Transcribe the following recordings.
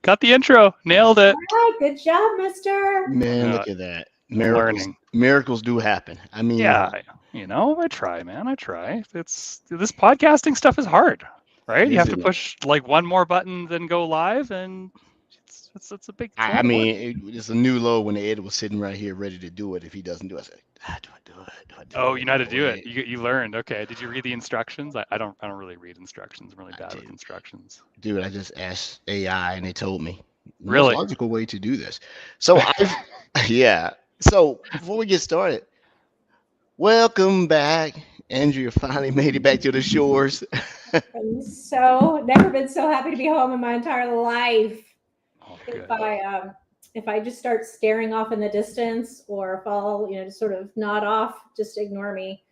Got the intro. Nailed it. All right, good job, mister. Man, look at that. Learning. Miracles do happen. I mean, Yeah, I try, man. I try. This podcasting stuff is hard, right? You have to isn't it? push like one more button than go live, and it's a big. It's a lot I of work. mean, it's a new low when Ed was sitting right here ready to do it. If he doesn't do it, I said, do I do it? Do I do Oh, it? you know how to do it. Ed? You learned. Okay. Did you read the instructions? I don't really read instructions. I'm really I bad with did. instructions. Dude, I just asked AI and they told me the most Really? logical way to do this. So yeah. So before we get started, welcome back. Andrea finally made it back to the shores. I'm never been so happy to be home in my entire life. Oh, If good. if I just start staring off in the distance, or if I'll just sort of nod off, just ignore me.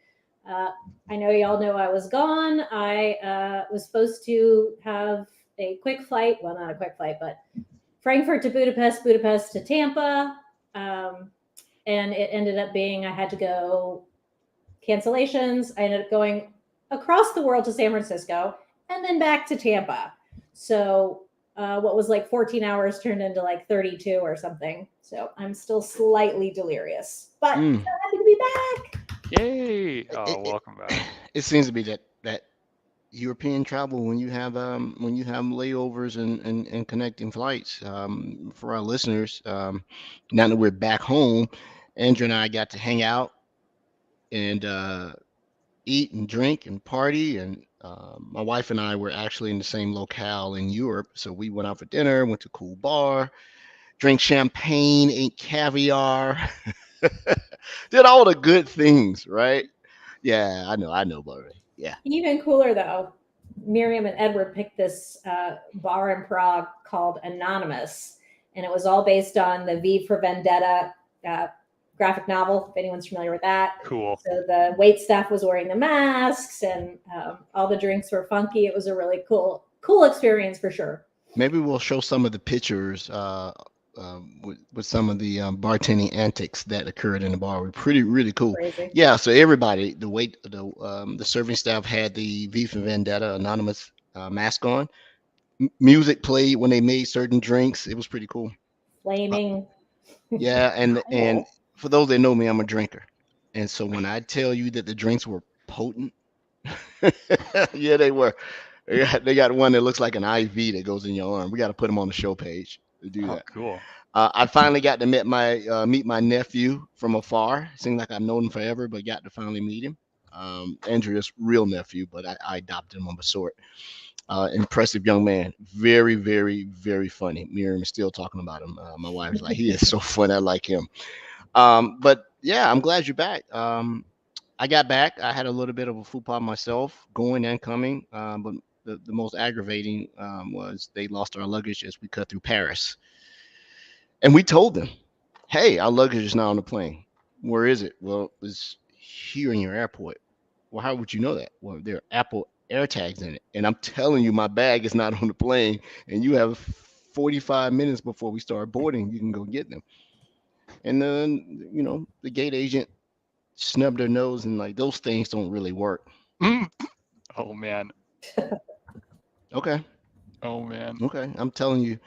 I know y'all know I was gone. I was supposed to have a quick flight. Well, not a quick flight, but Frankfurt to Budapest, Budapest to Tampa. And it ended up being I had to go cancellations. I ended up going across the world to San Francisco and then back to Tampa. So what was like 14 hours turned into like 32 or something. So I'm still slightly delirious, but so happy to be back. Yay! Oh, welcome back. It seems to be that European travel when you have layovers and connecting flights. For our listeners, now that we're back home, Andrew and I got to hang out and eat and drink and party. And my wife and I were actually in the same locale in Europe, so we went out for dinner, went to a cool bar, drank champagne, ate caviar, did all the good things, right? Yeah, I know, Barry. Yeah. Even cooler though, Miriam and Edward picked this bar in Prague called Anonymous, and it was all based on the V for Vendetta graphic novel, if anyone's familiar with that. Cool. So the wait staff was wearing the masks, and all the drinks were funky. It was a really cool experience for sure. Maybe we'll show some of the pictures with some of the bartending antics that occurred in the bar. Were really cool. Crazy. Yeah. So everybody, the serving staff had the V for Vendetta Anonymous mask on. Music played when they made certain drinks. It was pretty cool. Flaming. Yeah, and for those that know me, I'm a drinker, and so when I tell you that the drinks were potent, yeah, they were. They got one that looks like an IV that goes in your arm. We got to put them on the show page to do Oh, that. cool. I finally got to meet my nephew from afar. Seemed like I've known him forever, but got to finally meet him. Andrea's real nephew, but I adopted him of a sort. Impressive young man, very, very, very funny. Miriam is still talking about him. My wife is like, he is so funny. I like him. But yeah, I'm glad you're back. I got back. I had a little bit of a faux pas myself, going and coming. But the most aggravating was they lost our luggage as we cut through Paris. And we told them, hey, our luggage is not on the plane. Where is it? Well, it's here in your airport. Well, how would you know that? Well, there are Apple AirTags in it. And I'm telling you, my bag is not on the plane. And you have 45 minutes before we start boarding. You can go get them. And then, the gate agent snubbed their nose and like, those things don't really work. Oh man. Okay. Oh man. Okay. I'm telling you.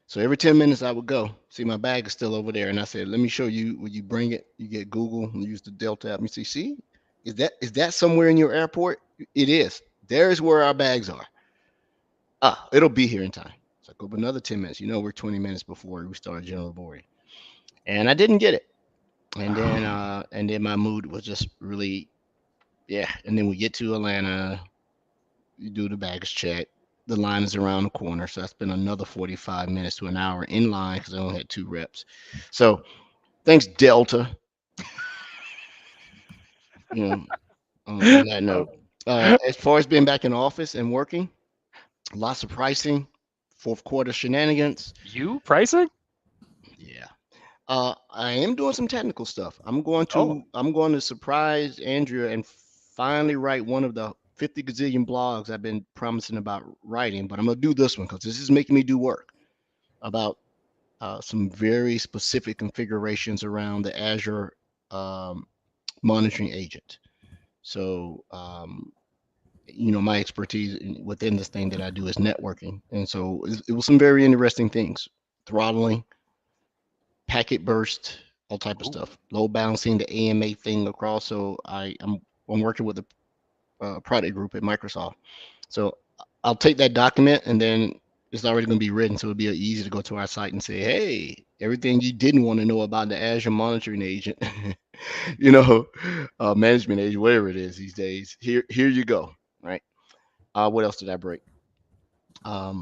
So every 10 minutes I would go. See, my bag is still over there. And I said, let me show you. When you bring it, you get Google and use the Delta app. You see, is that somewhere in your airport? It is. There's where our bags are. It'll be here in time. So I go up another 10 minutes. We're 20 minutes before we start general boarding. And I didn't get it. And then my mood was just really, yeah. And then we get to Atlanta, you do the baggage check. The line is around the corner, so I spent another 45 minutes to an hour in line because I only had 2 reps. So thanks, Delta. On that note, as far as being back in the office and working, lots of pricing, fourth quarter shenanigans. You pricing? Yeah. I am doing some technical stuff. I'm going to surprise Andrea and finally write one of the 50 gazillion blogs I've been promising about writing, but I'm going to do this one because this is making me do work about some very specific configurations around the Azure monitoring agent. So my expertise within this thing that I do is networking. And so it was some very interesting things: throttling, packet burst, all type of stuff, load balancing the AMA thing across. So I'm working with a product group at Microsoft. So I'll take that document, and then it's already going to be written. So it'll be easy to go to our site and say, hey, everything you didn't want to know about the Azure monitoring agent, management agent, whatever it is these days, here you go. Right. What else did I break? I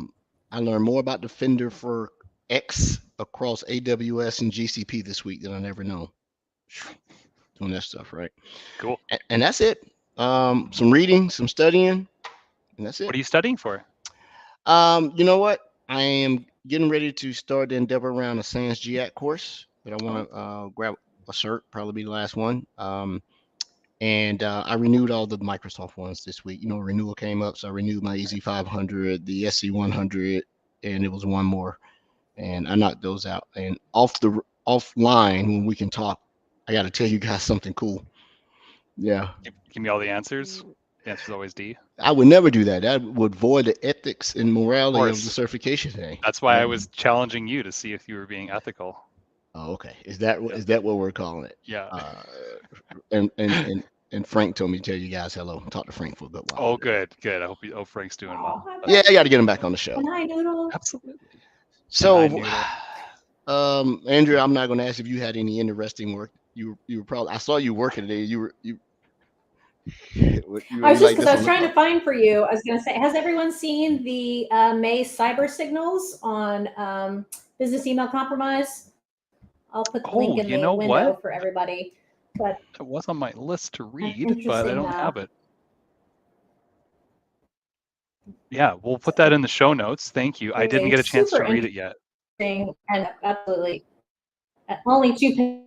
learned more about Defender for X across AWS and GCP this week than I never known. Doing that stuff, right? Cool. And that's it. Some reading, some studying, and that's it. What are you studying for? You know what? I am getting ready to start the endeavor around a SANS GAC course, but I want to grab a cert, probably be the last one. And I renewed all the Microsoft ones this week. Renewal came up, so I renewed my EZ500, the SC100, and it was one more, and I knocked those out. And offline, when we can talk, I got to tell you guys something cool. Yeah. Give me all the answers. The answer's always D. I would never do that. That would void the ethics and morality of the certification thing. That's why I was challenging you to see if you were being ethical. Oh, okay. Is that what we're calling it? Yeah. And Frank told me to tell you guys hello. Talk to Frank for a good while. Oh, good. I hope Frank's doing well. Yeah, I got to get him back on the show. Hi, Noodle. Absolutely. So, Andrea, I'm not going to ask if you had any interesting work. You were probably. I saw you working today. I was trying to find for you. I was going to say, has everyone seen the May cyber signals on business email compromise? I'll put the link in the window for everybody. But it was on my list to read, but I don't have it. Yeah, we'll put that in the show notes. Thank you. I didn't get a chance to read it yet. And absolutely, only 2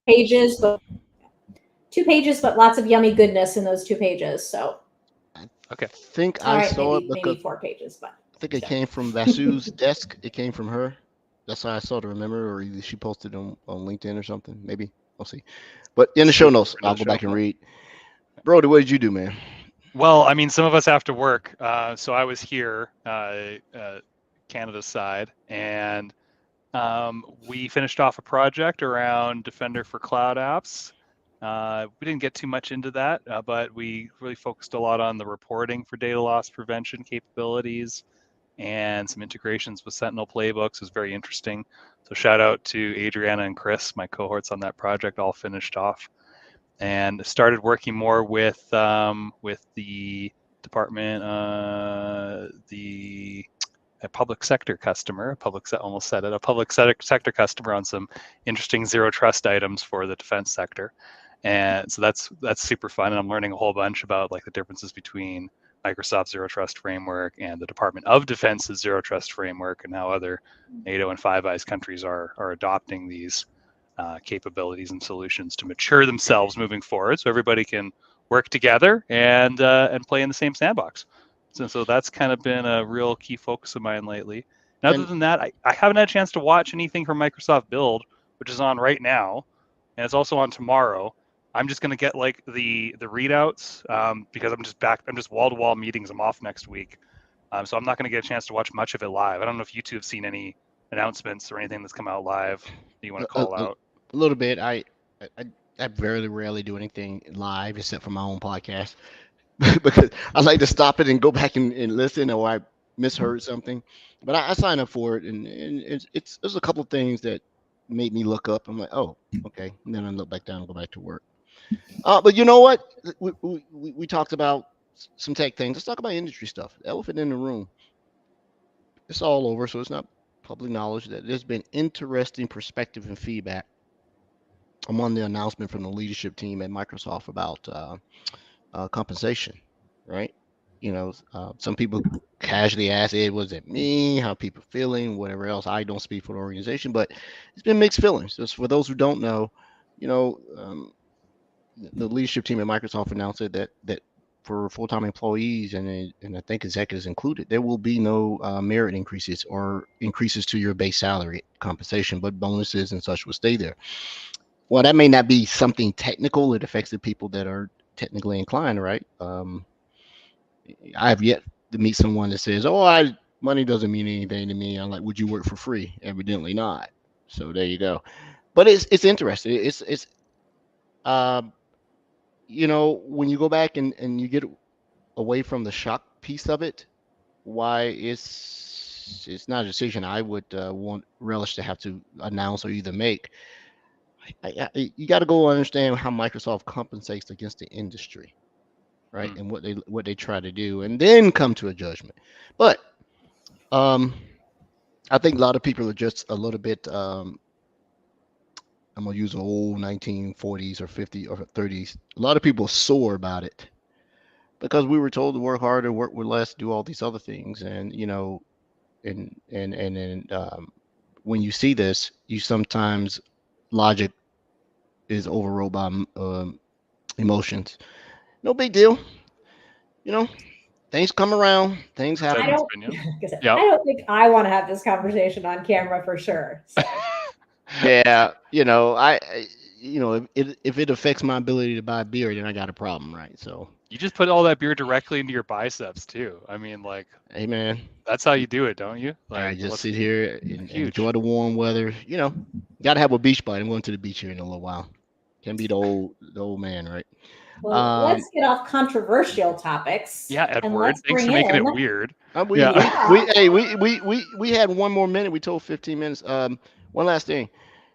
pages, but 2 pages, but lots of yummy goodness in those 2 pages. So, okay. I think I saw it because maybe 4 pages, but I think it came from Vasu's desk. It came from her. That's how I saw to remember, or either she posted on LinkedIn or something. Maybe we'll see. But in the show notes, I'll go back and read. Brody, what did you do, man? Well, I mean, some of us have to work. So I was here, Canada's side, and we finished off a project around Defender for Cloud Apps. We didn't get too much into that, but we really focused a lot on the reporting for data loss prevention capabilities and some integrations with Sentinel playbooks. It was very interesting. So shout out to Adriana and Chris, my cohorts on that project, all finished off, and started working more with the department, a public sector customer, almost said it, a public sector customer on some interesting zero trust items for the defense sector. And so that's super fun, and I'm learning a whole bunch about like the differences between Microsoft's Zero Trust Framework and the Department of Defense's Zero Trust Framework, and how other NATO and Five Eyes countries are adopting these capabilities and solutions to mature themselves moving forward, so everybody can work together and play in the same sandbox. So that's kind of been a real key focus of mine lately. And other than that, I haven't had a chance to watch anything from Microsoft Build, which is on right now, and it's also on tomorrow. I'm just going to get like the readouts because I'm just wall-to-wall meetings. I'm off next week. So I'm not going to get a chance to watch much of it live. I don't know if you two have seen any announcements or anything that's come out live that you want to call out. A little bit. I very rarely do anything live except for my own podcast because I like to stop it and go back and listen, or I misheard something. But I signed up for it, and there's a couple of things that made me look up. I'm like, oh, okay. And then I look back down and go back to work. But you know what? We talked about some tech things. Let's talk about industry stuff. The elephant in the room. It's all over, so it's not public knowledge that there's been interesting perspective and feedback among the announcement from the leadership team at Microsoft about compensation, right? Some people casually ask, "Hey, was it me? How people feeling? Whatever else." I don't speak for the organization, but it's been mixed feelings. Just for those who don't know, the leadership team at Microsoft announced that for full-time employees and I think executives included, there will be no merit increases or increases to your base salary compensation, but bonuses and such will stay there. Well, that may not be something technical. It affects the people that are technically inclined, right? I have yet to meet someone that says, "Oh, money doesn't mean anything to me." I'm like, "Would you work for free?" Evidently not. So there you go. But it's interesting. It's um, when you go back and you get away from the shock piece of it, why it's not a decision I would want relish to have to announce or either make. You got to go understand how Microsoft compensates against the industry, right? Hmm. And what they try to do, and then come to a judgment. But um, I think a lot of people are just a little bit. I'm gonna use an old 1940s or 50s or 30s. A lot of people are sore about it because we were told to work harder, work with less, do all these other things, and when you see this, you sometimes logic is overrode by emotions. No big deal, you know. Things come around, things That's I happen. Evan's don't, opinion. like I Yep. don't think I want to have this conversation on camera for sure. So Yeah, if it affects my ability to buy beer, then I got a problem, right? So, You just put all that beer directly into your biceps too. I mean, like hey man, that's how you do it, don't you? I Like, just what's sit here and huge? enjoy the warm weather. Got to have a beach body. I'm going to the beach here in a little while. Can be the old man, right? well, Um, let's get off controversial topics Yeah, and Edward. let's Thanks for bring making in, it weird. we Yeah. we yeah. we hey we had one more minute. We told 15 minutes. One last thing.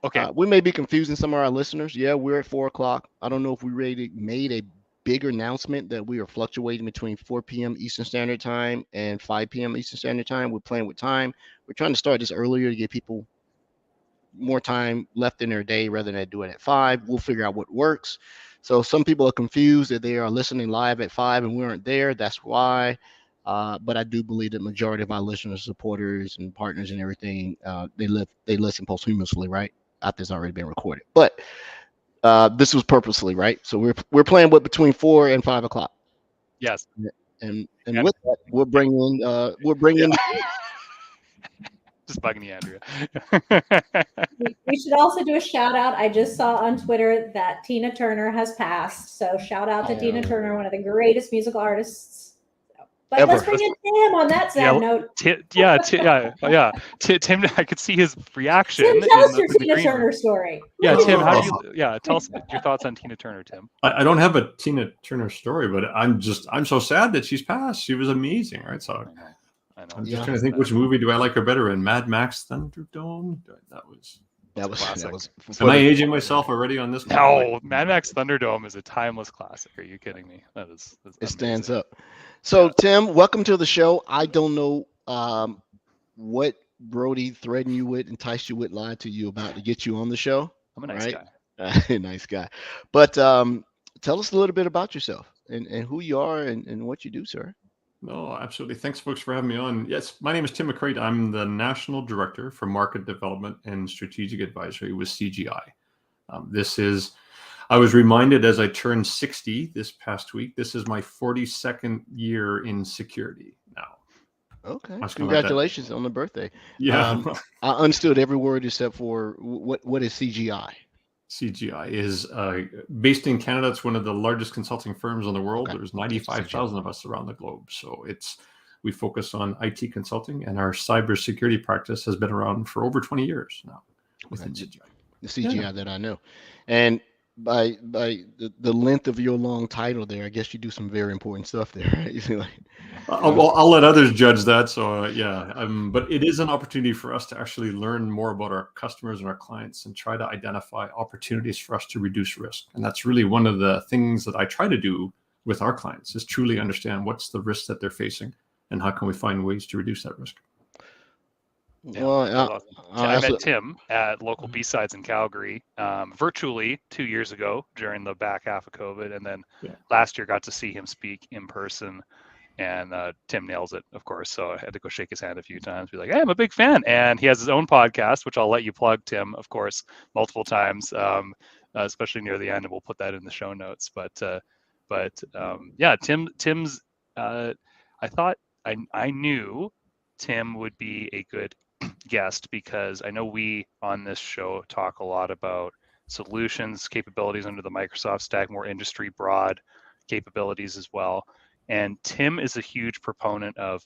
Okay. We may be confusing some of our listeners. Yeah, we're at 4 o'clock. I don't know if we really made a bigger announcement that we are fluctuating between 4 p.m. Eastern Standard Time and 5 p.m. Eastern Standard Time. We're playing with time. We're trying to start this earlier to give people more time left in their day rather than doing it at 5. We'll figure out what works. So some people are confused that they are listening live at 5 and we aren't there. That's why. But I do believe that majority of our listeners, supporters, and partners and everything, they listen posthumously, right? After it's already been recorded. But this was purposely, right? So we're playing with between 4 and 5 o'clock, Yes. and And with that, we'll bring in just bugging you, Andrea. We should also do a shout out. I just saw on Twitter that Tina Turner has passed. So shout out to Tina Turner, one of the greatest musical artists. But let's ever. bring in Tim on that sad Yeah. note. Yeah. Tim, I could see his reaction Tim, tell in us your the Tina green room. Turner story. Yeah, What did Tim, you how do think? you? Yeah, tell us your thoughts on Tina Turner, Tim. I don't have a Tina Turner story, but I'm so sad that she's passed. She was amazing, right? So I know. I'm just Yeah. trying to think which movie do I like her better in. Mad Max Thunderdome. That was. That classic. was. Am I aging myself already on this? No, Mad Max Thunderdome is a timeless classic. Are you kidding me? That's It stands amazing. up. So, Yeah. Tim, welcome to the show. I don't know what Brody threatened you with, enticed you with, lied to you about to get you on the show. I'm a nice Right? guy. Nice guy. But tell us a little bit about yourself and who you are and what you do, sir. No, absolutely. Thanks, folks, for having me on. Yes, my name is Tim McCreight. I'm the National Director for Market Development and Strategic Advisory with CGI. I was reminded as I turned 60 this past week, this is my 42nd year in security now. Okay. I was gonna let that- Congratulations on the birthday. Yeah. I understood every word except for what is CGI? CGI is based in Canada. It's one of the largest consulting firms in the world. Okay. There's 95,000 of us around the globe. So we focus on IT consulting, and our cybersecurity practice has been around for over 20 years now within CGI. The CGI that I know. And by the length of your long title there, I guess you do some very important stuff there, right? You see, like, I'll let others judge that. So but it is an opportunity for us to actually learn more about our customers and our clients and try to identify opportunities for us to reduce risk. And that's really one of the things that I try to do with our clients is truly understand what's the risk that they're facing and how can we find ways to reduce that risk. Yeah, well, I met Tim at local B-Sides in Calgary virtually 2 years ago during the back half of COVID. And then last year got to see him speak in person. And Tim nails it, of course. So I had to go shake his hand a few times, be like, hey, I'm a big fan. And he has his own podcast, which I'll let you plug, Tim, of course, multiple times, especially near the end. And we'll put that in the show notes. Tim's, I thought I knew Tim would be a good guest because I know we on this show talk a lot about solutions, capabilities under the Microsoft stack, more industry broad capabilities as well. And Tim is a huge proponent of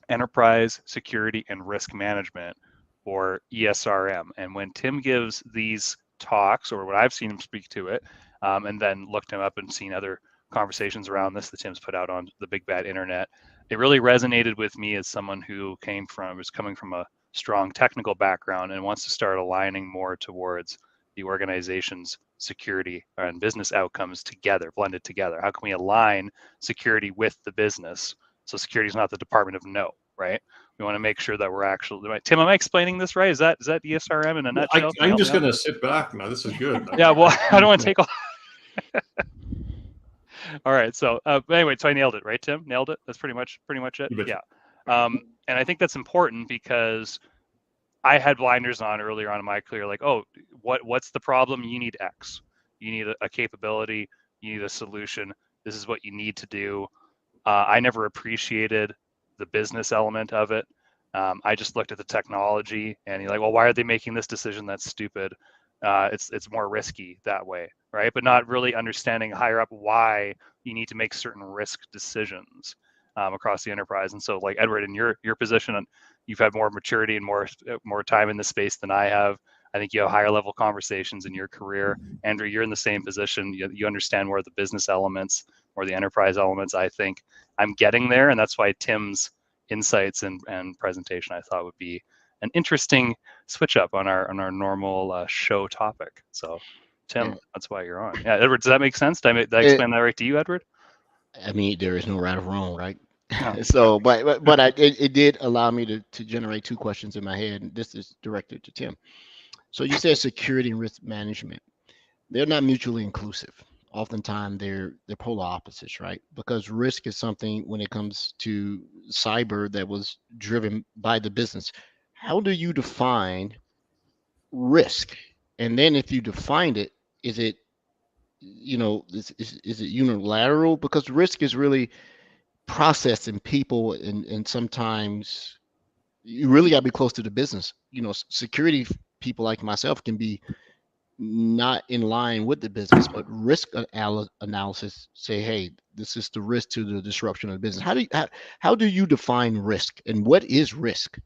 enterprise security and risk management, or ESRM. And when Tim gives these talks, or when I've seen him speak to it, and then looked him up and seen other conversations around this that Tim's put out on the big bad internet, it really resonated with me as someone who is coming from a strong technical background and wants to start aligning more towards the organization's security and business outcomes together, blended together. How can we align security with the business? So security is not the Department of No, right? We want to make sure that we're actually, Tim, am I explaining this right? Is that ESRM in a nutshell? I'm just going to sit back now. This is good. Yeah, well, I don't want to take all. All right, so anyway, so I nailed it, right, Tim? Nailed it. That's pretty much it. Yeah, and I think that's important because I had blinders on earlier on in my career, like, oh, what's the problem? You need X. You need a capability. You need a solution. This is what you need to do. I never appreciated the business element of it. I just looked at the technology and you're like, well, why are they making this decision? That's stupid. It's more risky that way, right? But not really understanding higher up why you need to make certain risk decisions across the enterprise. And so, like Edward, in your position, you've had more maturity and more time in the space than I have. I think you have higher level conversations in your career. Andrew, you're in the same position. You understand more of the business elements or the enterprise elements. I think I'm getting there, and that's why Tim's insights and presentation I thought would be an interesting switch up on our normal show topic. So, Tim, that's why you're on. Yeah, Edward, does that make sense? Did I explain that right to you, Edward? I mean, there is no right or wrong, right? No. So, but it did allow me to generate two questions in my head, and this is directed to Tim. So you said security and risk management. They're not mutually inclusive. Oftentimes they're polar opposites, right? Because risk is something when it comes to cyber that was driven by the business. How do you define risk? And then if you defined it, is it, is it unilateral? Because risk is really processing people, and sometimes you really got to be close to the business. Security people like myself can be not in line with the business, but risk analysis say, hey, this is the risk to the disruption of the business. How do you define risk, and what is risk?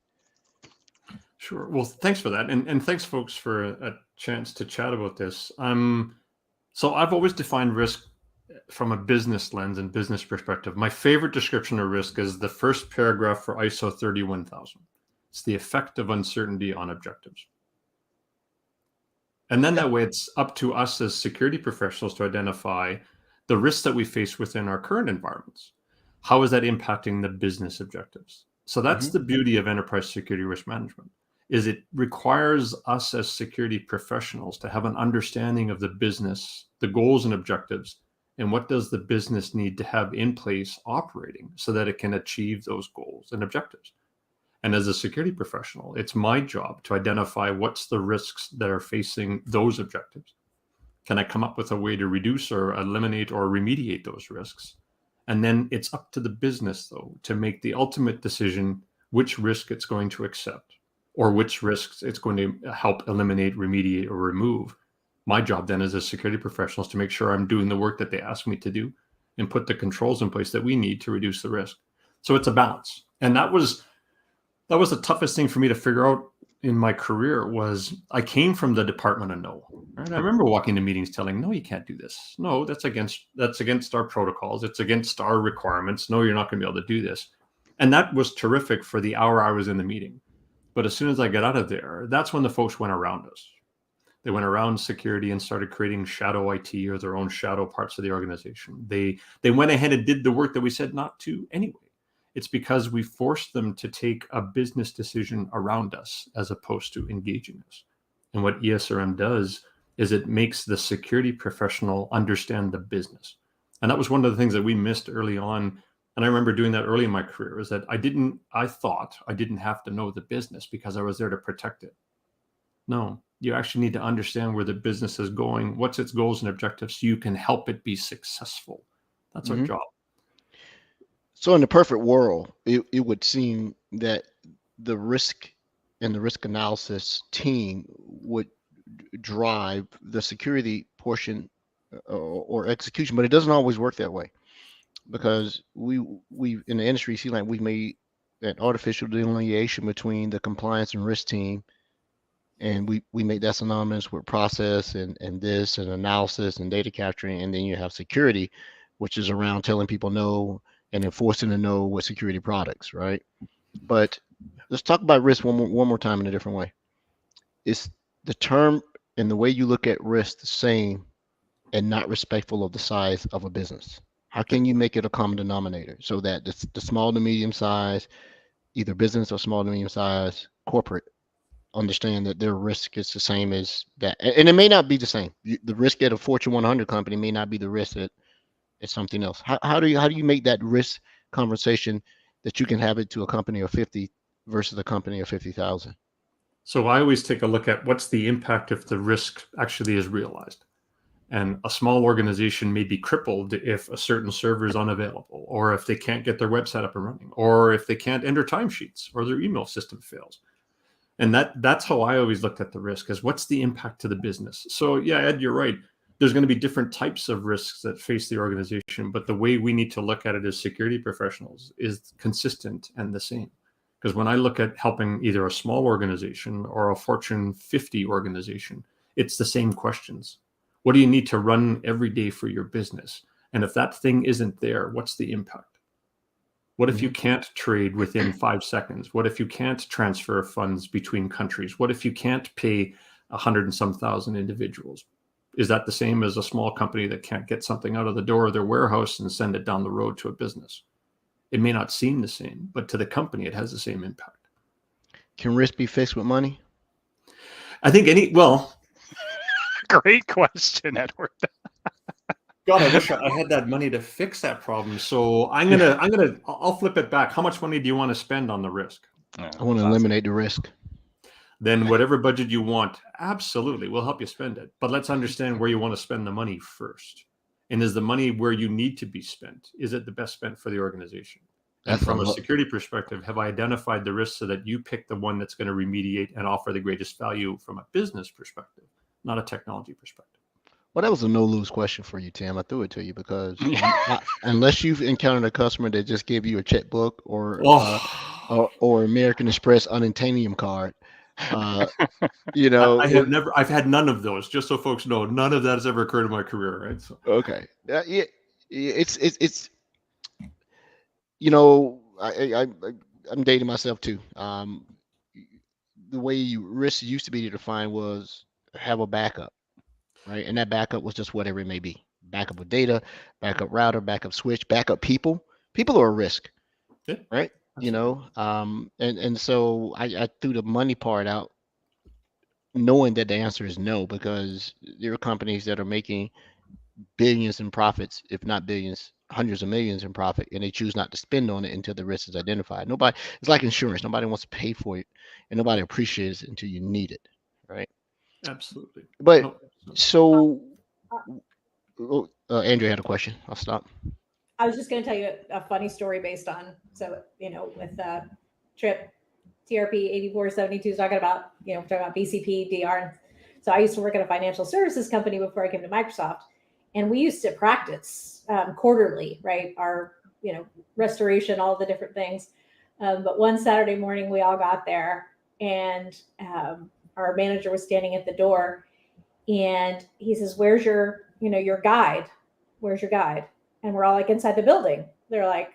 Sure. Well, thanks for that, and thanks, folks, for a chance to chat about this. So I've always defined risk from a business lens and business perspective. My favorite description of risk is the first paragraph for ISO 31000. It's the effect of uncertainty on objectives. And then that way it's up to us as security professionals to identify the risks that we face within our current environments. How is that impacting the business objectives? So that's the beauty of enterprise security risk management, is it requires us as security professionals to have an understanding of the business, the goals and objectives, and what does the business need to have in place operating so that it can achieve those goals and objectives. And as a security professional, it's my job to identify what's the risks that are facing those objectives. Can I come up with a way to reduce or eliminate or remediate those risks? And then it's up to the business, though, to make the ultimate decision which risk it's going to accept or which risks it's going to help eliminate, remediate, or remove. My job then as a security professional is to make sure I'm doing the work that they ask me to do and put the controls in place that we need to reduce the risk. So it's a balance. And that was the toughest thing for me to figure out in my career. Was I came from the Department of No. Right? I remember walking to meetings telling, no, you can't do this. No, that's against our protocols. It's against our requirements. No, you're not going to be able to do this. And that was terrific for the hour I was in the meeting. But as soon as I got out of there, that's when the folks went around us. They went around security and started creating shadow IT or their own shadow parts of the organization. They went ahead and did the work that we said not to anyway. It's because we forced them to take a business decision around us as opposed to engaging us. And what ESRM does is it makes the security professional understand the business. And that was one of the things that we missed early on. And I remember doing that early in my career, is that I thought I didn't have to know the business because I was there to protect it. No, you actually need to understand where the business is going, what's its goals and objectives, so you can help it be successful. That's our job. So in the perfect world, it would seem that the risk and the risk analysis team would drive the security portion or execution, but it doesn't always work that way. because we in the industry see like we've made that artificial delineation between the compliance and risk team, and we make that synonymous with process and this and analysis and data capturing, and then you have security, which is around telling people no and enforcing the no with security products, right? But let's talk about risk one more time in a different way. Is the term and the way you look at risk the same and not respectful of the size of a business? How can you make it a common denominator so that the small to medium size, either business or small to medium size corporate, understand that their risk is the same as that? And it may not be the same. The risk at a Fortune 100 company may not be the risk at something else. How do you make that risk conversation that you can have it to a company of 50 versus a company of 50,000? So I always take a look at what's the impact if the risk actually is realized. And a small organization may be crippled if a certain server is unavailable, or if they can't get their website up and running, or if they can't enter timesheets, or their email system fails. And that's how I always looked at the risk, is what's the impact to the business? So yeah, Ed, you're right. There's going to be different types of risks that face the organization, but the way we need to look at it as security professionals is consistent and the same. Because when I look at helping either a small organization or a Fortune 50 organization, it's the same questions. What do you need to run every day for your business? And if that thing isn't there, what's the impact? What if you can't trade within 5 seconds? What if you can't transfer funds between countries? What if you can't pay 100 and some thousand individuals? Is that the same as a small company that can't get something out of the door of their warehouse and send it down the road to a business? It may not seem the same, but to the company, it has the same impact. Can risk be fixed with money? I think Great question, Edward. God, I wish I had that money to fix that problem. So I'll flip it back. How much money do you want to spend on the risk? I want to eliminate the risk. Then whatever budget you want, absolutely, we'll help you spend it. But let's understand where you want to spend the money first. And is the money where you need to be spent? Is it the best spent for the organization? And from a security perspective, have I identified the risks so that you pick the one that's going to remediate and offer the greatest value from a business perspective, not a technology perspective? Well, that was a no-lose question for you, Tim. I threw it to you because unless you've encountered a customer that just gave you a checkbook or American Express unobtainium card, I've had none of those. Just so folks know, none of that has ever occurred in my career, right? So. Okay, it's I'm dating myself too. The way risk used to be defined was have a backup. Right. And that backup was just whatever it may be. Backup of data, backup router, backup switch, backup people. People are a risk. Yeah, right. And so I threw the money part out, knowing that the answer is no, because there are companies that are making billions in profits, if not billions, hundreds of millions in profit, and they choose not to spend on it until the risk is identified. It's like insurance. Nobody wants to pay for it, and nobody appreciates it until you need it. Right. Absolutely. But so Andrew had a question. I'll stop. I was just going to tell you a funny story based on, with Trip TRP 8472 talking about BCP, DR. So I used to work at a financial services company before I came to Microsoft, and we used to practice quarterly, right? Our, restoration, all the different things. But one Saturday morning, we all got there, and our manager was standing at the door, and he says, "Where's your guide? Where's your guide?" And we're all like, "Inside the building." They're like,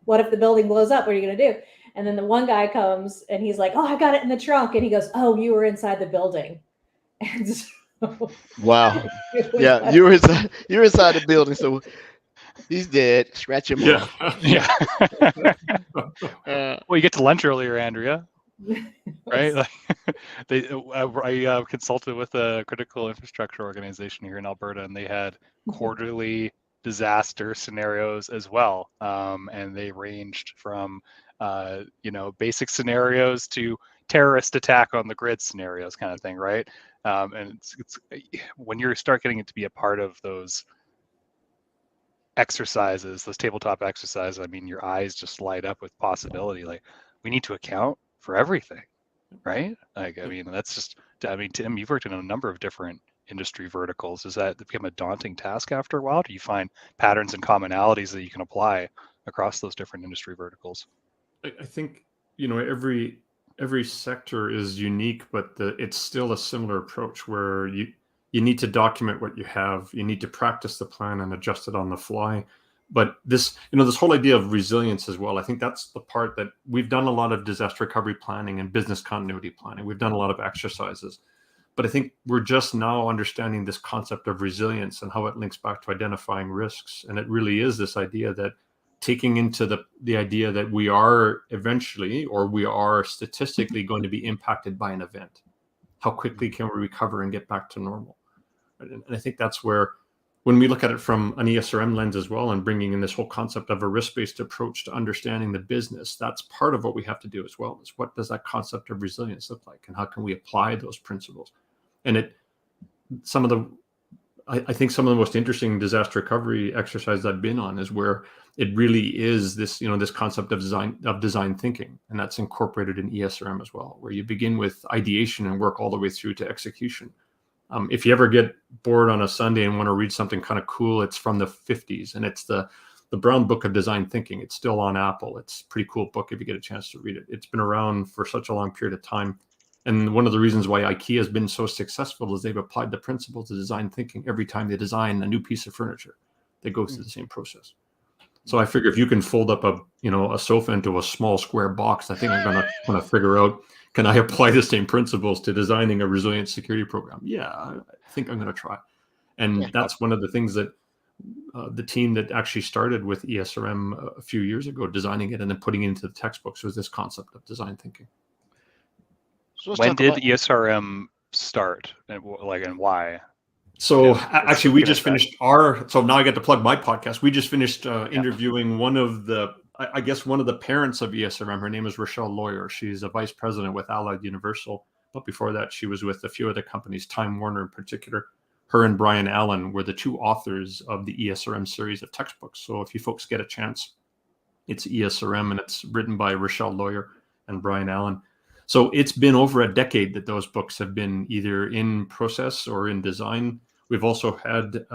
"What if the building blows up? What are you going to do?" And then the one guy comes and he's like, "Oh, I got it in the trunk." And he goes, "Oh, you were inside the building." And so, wow. Yeah. You're inside the building. So he's dead. Scratch him off. Yeah. Well, you get to lunch earlier, Andrea. Right? I consulted with a critical infrastructure organization here in Alberta, and they had quarterly disaster scenarios as well, and they ranged from basic scenarios to terrorist attack on the grid scenarios, kind of thing, right? And it's when you start getting it to be a part of those exercises, those tabletop exercises, I mean, your eyes just light up with possibility. Like, we need to account for everything, right? Like, I mean, that's just, Tim, you've worked in a number of different industry verticals? Does that become a daunting task after a while? Do you find patterns and commonalities that you can apply across those different industry verticals? I think, every sector is unique, but it's still a similar approach where you need to document what you have, you need to practice the plan and adjust it on the fly. But this whole idea of resilience as well, I think that's the part that we've done a lot of disaster recovery planning and business continuity planning. We've done a lot of exercises, but I think we're just now understanding this concept of resilience and how it links back to identifying risks. And it really is this idea that taking into the idea that we are eventually, or we are statistically going to be impacted by an event. How quickly can we recover and get back to normal? And I think that's where, when we look at it from an ESRM lens as well, and bringing in this whole concept of a risk-based approach to understanding the business, that's part of what we have to do as well, is what does that concept of resilience look like, and how can we apply those principles? And I think some of the most interesting disaster recovery exercises I've been on is where it really is this, this concept of design thinking, and that's incorporated in ESRM as well, where you begin with ideation and work all the way through to execution. If you ever get bored on a Sunday and want to read something kind of cool, it's from the 50s, and it's the Brown Book of Design Thinking. It's still on Apple. It's a pretty cool book if you get a chance to read it. It's been around for such a long period of time. And one of the reasons why IKEA has been so successful is they've applied the principles of design thinking every time they design a new piece of furniture. They go through the same process. So I figure if you can fold up a sofa into a small square box, I think I'm going to figure out, can I apply the same principles to designing a resilient security program? Yeah, I think I'm going to try. And that's one of the things that the team that actually started with ESRM a few years ago, designing it and then putting it into the textbooks, was this concept of design thinking. So when did ESRM start, and why? So actually, we just finished so now I get to plug my podcast. We just finished interviewing one of the parents of ESRM. Her name is Rochelle Lawyer. She's a vice president with Allied Universal. But before that, she was with a few other companies, Time Warner in particular. Her and Brian Allen were the two authors of the ESRM series of textbooks. So if you folks get a chance, it's ESRM, and it's written by Rochelle Lawyer and Brian Allen. So it's been over a decade that those books have been either in process or in design. We've also had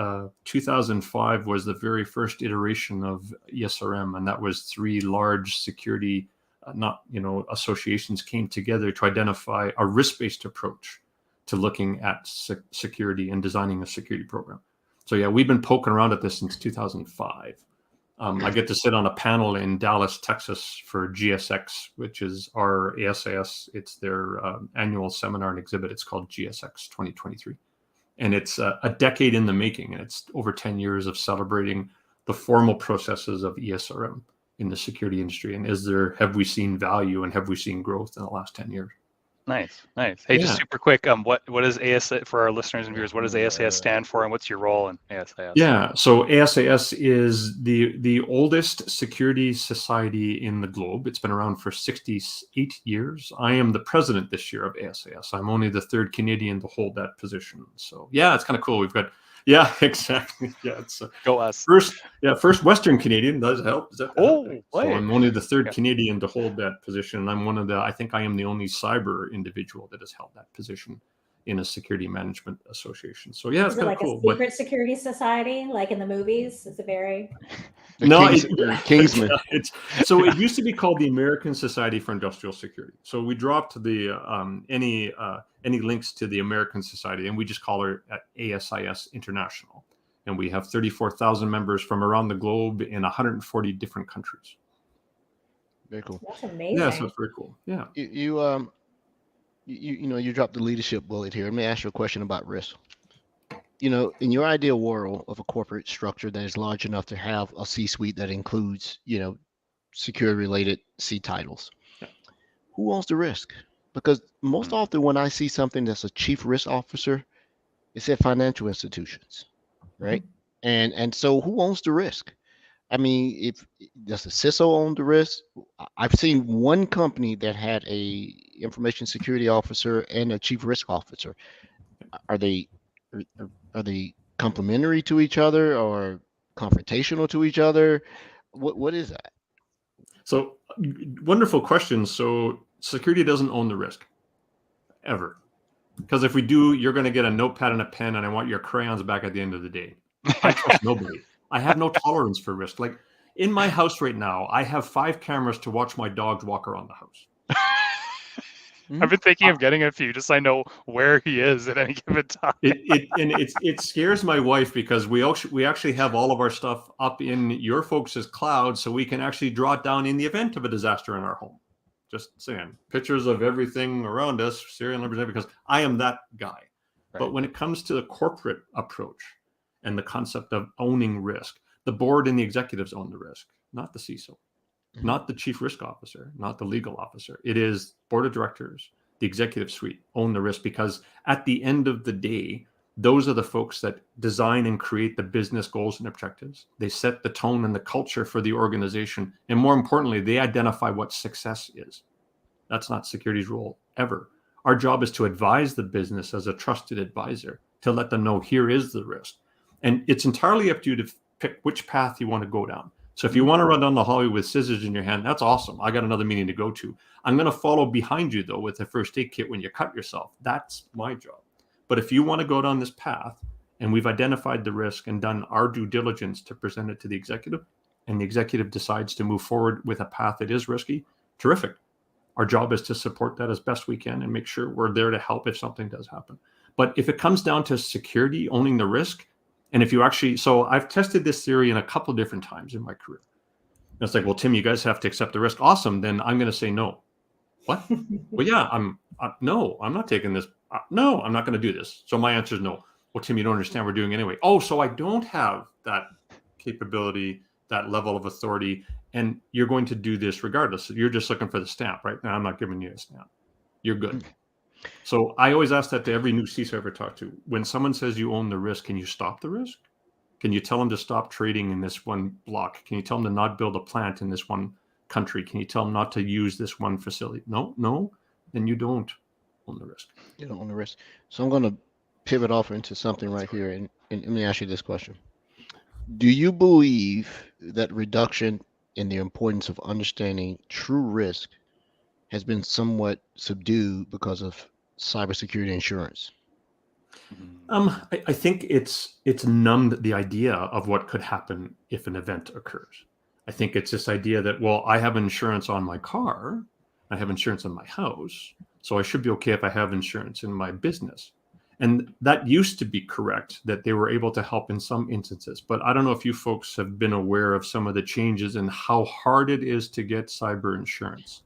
2005 was the very first iteration of ESRM, and that was 3 large security associations came together to identify a risk-based approach to looking at security and designing a security program. So yeah, we've been poking around at this since 2005. I get to sit on a panel in Dallas, Texas for GSX, which is our ASIS. It's their annual seminar and exhibit. It's called GSX 2023. And it's a decade in the making. And it's over 10 years of celebrating the formal processes of ESRM in the security industry. And have we seen value and have we seen growth in the last 10 years? Nice. Hey, just super quick, what is ASIS for our listeners and viewers? What does ASIS stand for, and what's your role in ASIS? Yeah, so ASIS is the oldest security society in the globe. It's been around for 68 years. I am the president this year of ASIS. I'm only the 3rd Canadian to hold that position. So yeah, it's kind of cool. We've got exactly. Yeah, it's go us. First Western Canadian does help. So I'm only the 3rd Canadian to hold that position. And I think I am the only cyber individual that has held that position in a security management association. So yeah, it's kind of cool. A secret security society, like in the movies? It's a very Kingsman. So it used to be called the American Society for Industrial Security. So we dropped the any links to the American Society, and we just call it ASIS International. And we have 34,000 members from around the globe in 140 different countries. Very cool. That's amazing. Yeah, so it's very cool. Yeah. You dropped the leadership bullet here. Let me ask you a question about risk. In your ideal world of a corporate structure that is large enough to have a C-suite that includes, security-related C titles, who owns the risk? Because most often when I see something that's a chief risk officer, it's at financial institutions, right? And so who owns the risk? I mean, does the CISO own the risk? I've seen one company that had a information security officer and a chief risk officer. Are they complementary to each other or confrontational to each other? What is that? So wonderful question. So security doesn't own the risk ever. Because if we do, you're going to get a notepad and a pen, and I want your crayons back at the end of the day. I trust nobody. I have no tolerance for risk. Like in my house right now, I have 5 cameras to watch my dogs walk around the house. I've been thinking of getting a few just so I know where he is at any given time. It scares my wife because we actually have all of our stuff up in your folks' cloud, so we can actually draw it down in the event of a disaster in our home. Just saying, pictures of everything around us, serial numbers, because I am that guy. Right. But when it comes to the corporate approach and the concept of owning risk, the board and the executives own the risk, not the CISO. Not the chief risk officer, not the legal officer. It is board of directors, the executive suite own the risk, because at the end of the day, those are the folks that design and create the business goals and objectives. They set the tone and the culture for the organization. And more importantly, they identify what success is. That's not security's role ever. Our job is to advise the business as a trusted advisor, to let them know here is the risk. And it's entirely up to you to pick which path you want to go down. So if you want to run down the hallway with scissors in your hand, that's awesome. I got another meeting to go to. I'm going to follow behind you, though, with a first aid kit when you cut yourself. That's my job. But if you want to go down this path, and we've identified the risk and done our due diligence to present it to the executive, and the executive decides to move forward with a path that is risky, terrific. Our job is to support that as best we can and make sure we're there to help if something does happen. But if it comes down to security owning the risk, and if you actually, so I've tested this theory in a couple of different times in my career. And it's like, well, Tim, you guys have to accept the risk. Awesome. Then I'm going to say no. What? Well, yeah, no, I'm not taking this. No, I'm not going to do this. So my answer is no. Well, Tim, you don't understand what we're doing anyway. Oh, so I don't have that capability, that level of authority, and you're going to do this regardless. You're just looking for the stamp, right? Now I'm not giving you a stamp. You're good. So I always ask that to every new CISO I ever talk to. When someone says you own the risk, can you stop the risk? Can you tell them to stop trading in this one block? Can you tell them to not build a plant in this one country? Can you tell them not to use this one facility? No, then you don't own the risk. You don't own the risk. So I'm going to pivot off into something right here. And let me ask you this question. Do you believe that reduction in the importance of understanding true risk has been somewhat subdued because of cybersecurity insurance? I think it's numbed the idea of what could happen if an event occurs. I think it's this idea that, well, I have insurance on my car, I have insurance on my house, so I should be okay if I have insurance in my business. And that used to be correct, that they were able to help in some instances. But I don't know if you folks have been aware of some of the changes in how hard it is to get cyber insurance.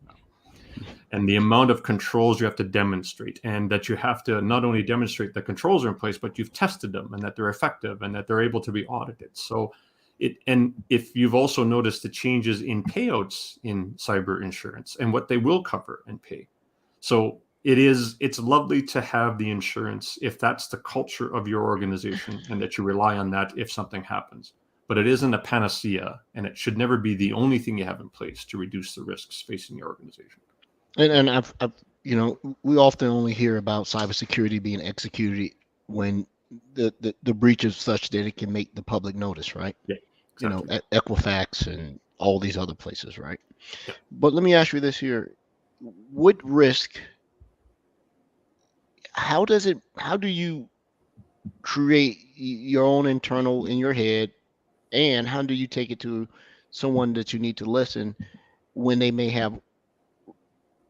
And the amount of controls you have to demonstrate, and that you have to not only demonstrate the controls are in place, but you've tested them and that they're effective and that they're able to be audited. So and if you've also noticed the changes in payouts in cyber insurance and what they will cover and pay. So it's lovely to have the insurance if that's the culture of your organization and that you rely on that if something happens. But it isn't a panacea, and it should never be the only thing you have in place to reduce the risks facing your organization. And I've we often only hear about cybersecurity being executed when the breach is such that it can make the public notice, right? Yeah, exactly. At Equifax and all these other places, right? Yeah. But let me ask you this here: what risk? How do you create your own internal in your head, and how do you take it to someone that you need to listen when they may have?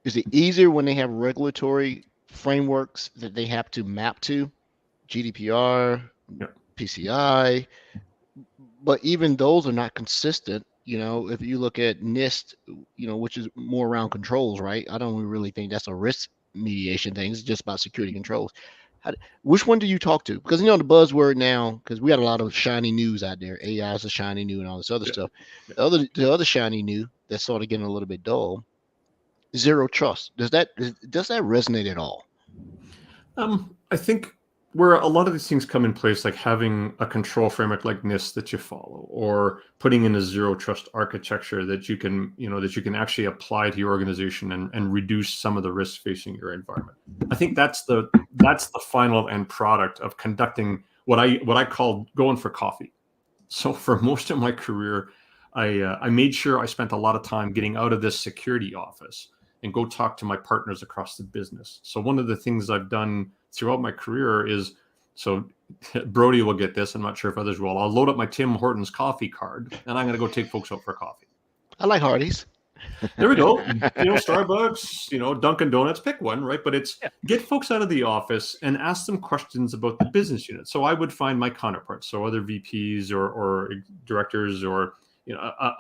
Is it easier when they have regulatory frameworks that they have to map to, GDPR, PCI, but even those are not consistent. If you look at NIST, which is more around controls, right? I don't really think that's a risk mediation thing. It's just about security controls. Which one do you talk to? Because the buzzword now, because we got a lot of shiny news out there. AI is a shiny new and all this other stuff. The other shiny new that's sort of getting a little bit dull. Zero trust. Does that resonate at all? I think where a lot of these things come in place, like having a control framework like NIST that you follow, or putting in a zero trust architecture that you can actually apply to your organization and reduce some of the risks facing your environment. I think that's the final end product of conducting what I call going for coffee. So for most of my career, I made sure I spent a lot of time getting out of this security office and go talk to my partners across the business. So one of the things I've done throughout my career is, so Brody will get this, I'm not sure if others will, I'll load up my Tim Hortons coffee card and I'm going to go take folks out for coffee. I like Hardee's. There we go. Starbucks, Dunkin' Donuts, pick one, right? But it's get folks out of the office and ask them questions about the business unit. So I would find my counterparts, so other VPs or directors or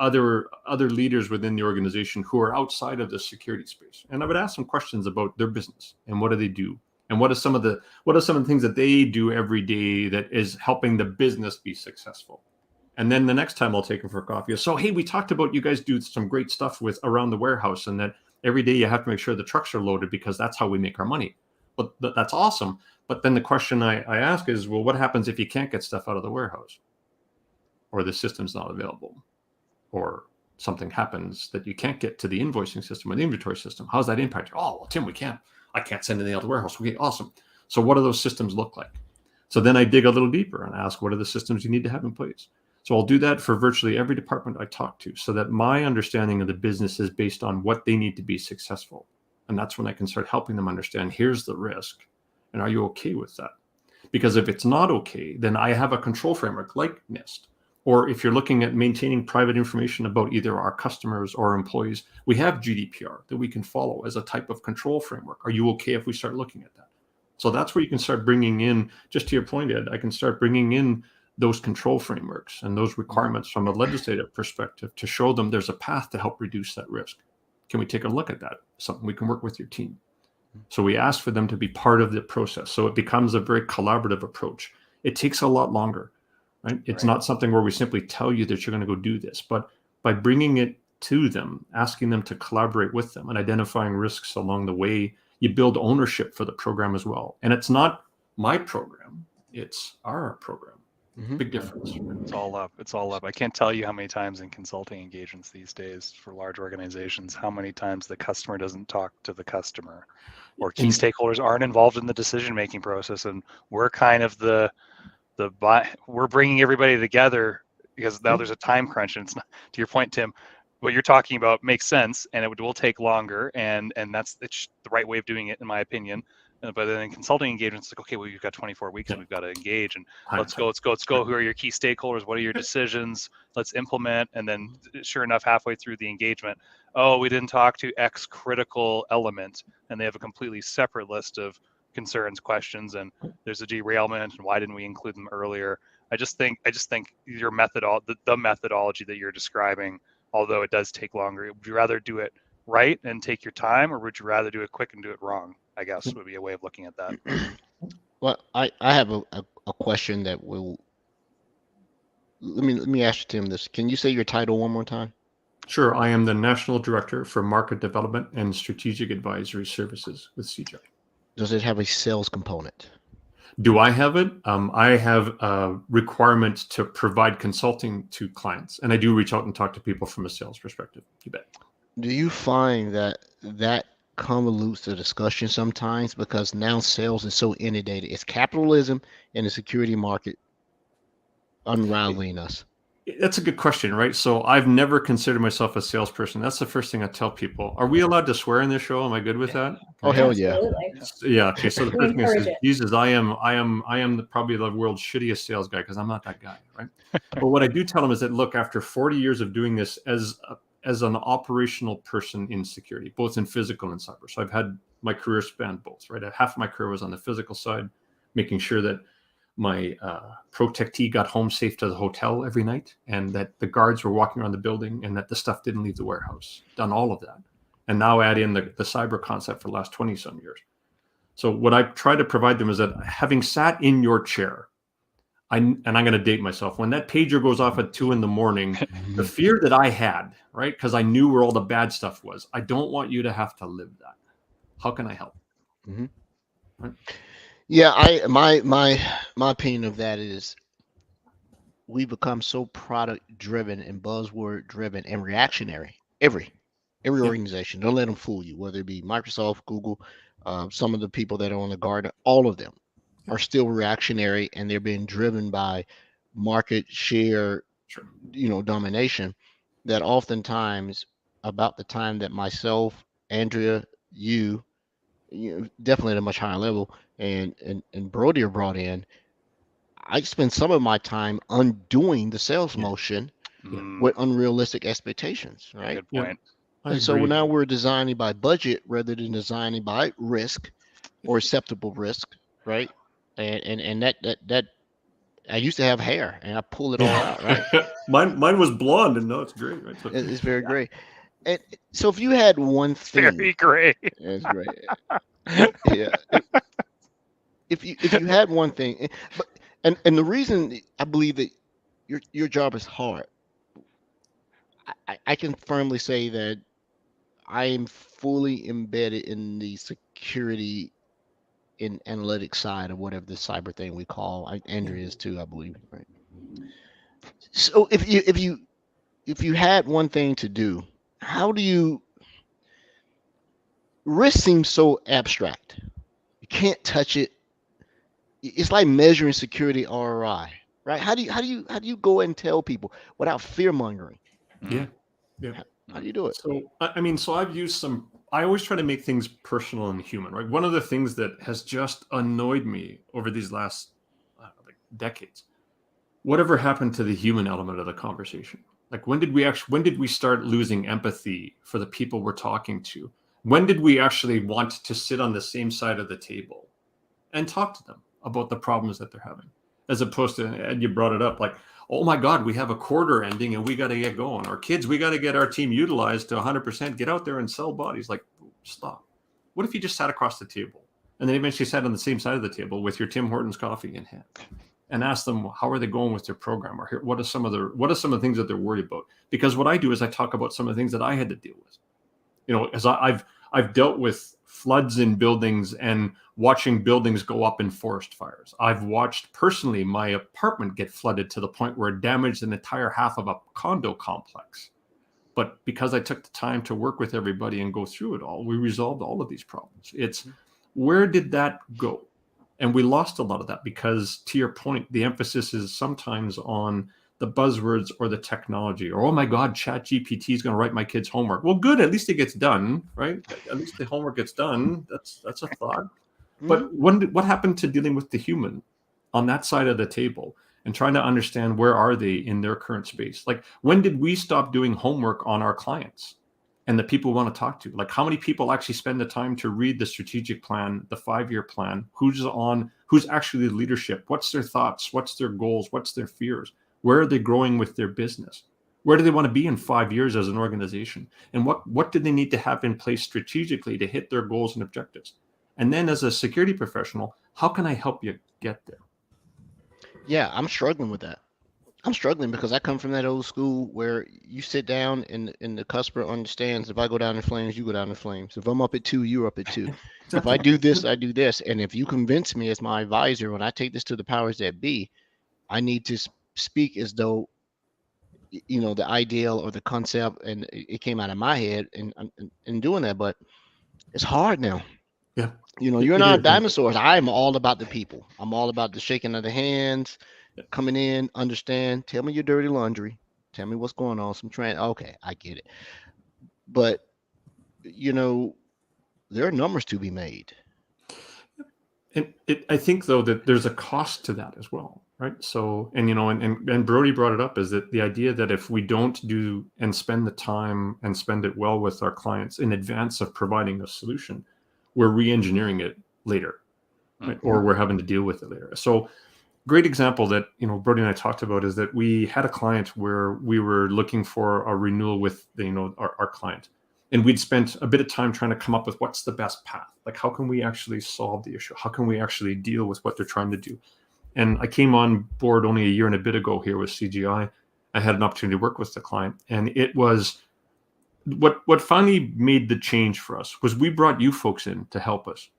other leaders within the organization who are outside of the security space, and I would ask them questions about their business and what do they do, and what are some of the things that they do every day that is helping the business be successful. And then the next time I'll take them for coffee. So, hey, we talked about you guys do some great stuff with around the warehouse, and that every day you have to make sure the trucks are loaded because that's how we make our money. But that's awesome. But then the question I ask is, well, what happens if you can't get stuff out of the warehouse, or the system's not available, or something happens that you can't get to the invoicing system or the inventory system? How's that impact? Oh, well, Tim, I can't send anything out of the warehouse. Okay, awesome. So what do those systems look like? So then I dig a little deeper and ask, what are the systems you need to have in place? So I'll do that for virtually every department I talk to, so that my understanding of the business is based on what they need to be successful. And that's when I can start helping them understand, here's the risk, and are you okay with that? Because if it's not okay, then I have a control framework like NIST. Or if you're looking at maintaining private information about either our customers or employees, we have GDPR that we can follow as a type of control framework. Are you okay if we start looking at that? So that's where you can start bringing in, just to your point, Ed, I can start bringing in those control frameworks and those requirements from a legislative perspective to show them there's a path to help reduce that risk. Can we take a look at that? Something we can work with your team. So we ask for them to be part of the process. So it becomes a very collaborative approach. It takes a lot longer, right? It's not something where we simply tell you that you're going to go do this, but by bringing it to them, asking them to collaborate with them and identifying risks along the way, you build ownership for the program as well. And it's not my program, it's our program. Big difference. It's all up. It's all up. I can't tell you how many times in consulting engagements these days for large organizations, how many times the customer doesn't talk to the customer, or key stakeholders aren't involved in the decision-making process. And we're kind of we're bringing everybody together because now there's a time crunch. And it's not, to your point, Tim, what you're talking about makes sense, and it will take longer. And it's the right way of doing it, in my opinion. But then in consulting engagements, it's like, okay, well, you've got 24 weeks and we've got to engage, and let's go. Who are your key stakeholders? What are your decisions? Let's implement. And then sure enough, halfway through the engagement, oh, we didn't talk to X critical element, and they have a completely separate list of concerns, questions, and there's a derailment, and why didn't we include them earlier? I just think your the methodology that you're describing, although it does take longer, would you rather do it right and take your time, or would you rather do it quick and do it wrong? I guess would be a way of looking at that. Well, I have a question that will. Let me ask you, Tim, this. Can you say your title one more time? Sure. I am the National Director for Market Development and Strategic Advisory Services with CJ. Does it have a sales component? Do I have it? I have a requirement to provide consulting to clients, and I do reach out and talk to people from a sales perspective. You bet. Do you find that convolutes the discussion sometimes, because now sales is so inundated? It's capitalism and the security market unraveling us. That's a good question, right? So I've never considered myself a salesperson. That's the first thing I tell people. Are we allowed to swear in this show? Am I good with that? Oh, hell yeah. Yeah. Okay. So the first thing is, Jesus, I am probably the world's shittiest sales guy, because I'm not that guy, right? But what I do tell them is that, look, after 40 years of doing this as an operational person in security, both in physical and cyber. So I've had my career span both, right? Half of my career was on the physical side, making sure that my protectee got home safe to the hotel every night, and that the guards were walking around the building, and that the stuff didn't leave the warehouse. Done all of that. And now add in the cyber concept for the last 20 some years. So what I try to provide them is that, having sat in your chair, and I'm going to date myself, when that pager goes off at 2 a.m, the fear that I had, right? Because I knew where all the bad stuff was. I don't want you to have to live that. How can I help? Right? Yeah, my opinion of that is, we become so product driven and buzzword driven and reactionary. Every organization, don't let them fool you. Whether it be Microsoft, Google, some of the people that are on the guard, all of them are still reactionary, and they're being driven by market share, domination. That oftentimes, about the time that myself Andrea, you definitely at a much higher level, and Brody are brought in, I spend some of my time undoing the sales motion with unrealistic expectations, right? Good point. And so now we're designing by budget rather than designing by risk or acceptable risk, right? And that I used to have hair and I pull it all out, right? mine was blonde, and no, it's great, right? So, It's very great. And so if you had one thing, Very great. it's great. Yeah. If you had one thing, but and the reason I believe that your job is hard, I can firmly say that I am fully embedded in the security in analytics side of whatever the cyber thing we call. Andrea is too, I believe, right? So if you had one thing to do, how do you? Risk seems so abstract. You can't touch it. It's like measuring security ROI, right? How do you go and tell people without fear mongering? Yeah. How do you do it? So I mean, so I've used some. I always try to make things personal and human, right? One of the things that has just annoyed me over these last like decades, whatever happened to the human element of the conversation? Like when did we start losing empathy for the people we're talking to? When did we actually want to sit on the same side of the table and talk to them about the problems that they're having, as opposed to, and you brought it up, like, oh my God, we have a quarter ending and we got to get going. Or kids, we got to get our team utilized to 100%. Get out there and sell bodies. Like, stop. What if you just sat across the table and then eventually sat on the same side of the table with your Tim Hortons coffee in hand and ask them how are they going with their program, or what are some of the things that they're worried about? Because what I do is I talk about some of the things that I had to deal with. You know, as I've dealt with floods in buildings and watching buildings go up in forest fires. I've watched personally my apartment get flooded to the point where it damaged an entire half of a condo complex. But because I took the time to work with everybody and go through it all, we resolved all of these problems. It's where did that go? And we lost a lot of that because, to your point, the emphasis is sometimes on the buzzwords or the technology, or, oh my God, ChatGPT is going to write my kid's homework. Well, good. At least it gets done, right? At least the homework gets done. That's a thought. But what happened to dealing with the human on that side of the table and trying to understand where are they in their current space? Like, when did we stop doing homework on our clients and the people we want to talk to? Like, how many people actually spend the time to read the strategic plan, the 5-year plan? Who's actually the leadership? What's their thoughts? What's their goals? What's their fears? Where are they growing with their business? Where do they want to be in 5 years as an organization? And what do they need to have in place strategically to hit their goals and objectives? And then as a security professional, how can I help you get there? Yeah, I'm struggling with that. I'm struggling because I come from that old school where you sit down and the customer understands, if I go down in flames, you go down in flames. If I'm up at 2, you're up at 2. If I do this, I do this. And if you convince me as my advisor, when I take this to the powers that be, I need to speak as though, you know, the ideal or the concept, and it came out of my head in doing that. But it's hard now. Yeah. You know, you're not dinosaurs. I'm all about the people. I'm all about the shaking of the hands, coming in, understand, tell me your dirty laundry, tell me what's going on, okay, I get it. But, you know, there are numbers to be made. And I think, though, that there's a cost to that as well, right? So, and, you know, and Brody brought it up, is that the idea that if we don't do and spend the time and spend it well with our clients in advance of providing a solution, we're re-engineering it later, right? Or we're having to deal with it later. So great example that, you know, Brody and I talked about is that we had a client where we were looking for a renewal with, you know, our client. And we'd spent a bit of time trying to come up with what's the best path. Like, how can we actually solve the issue? How can we actually deal with what they're trying to do? And I came on board only a year and a bit ago here with CGI. I had an opportunity to work with the client. And it was, what finally made the change for us was we brought you folks in to help us.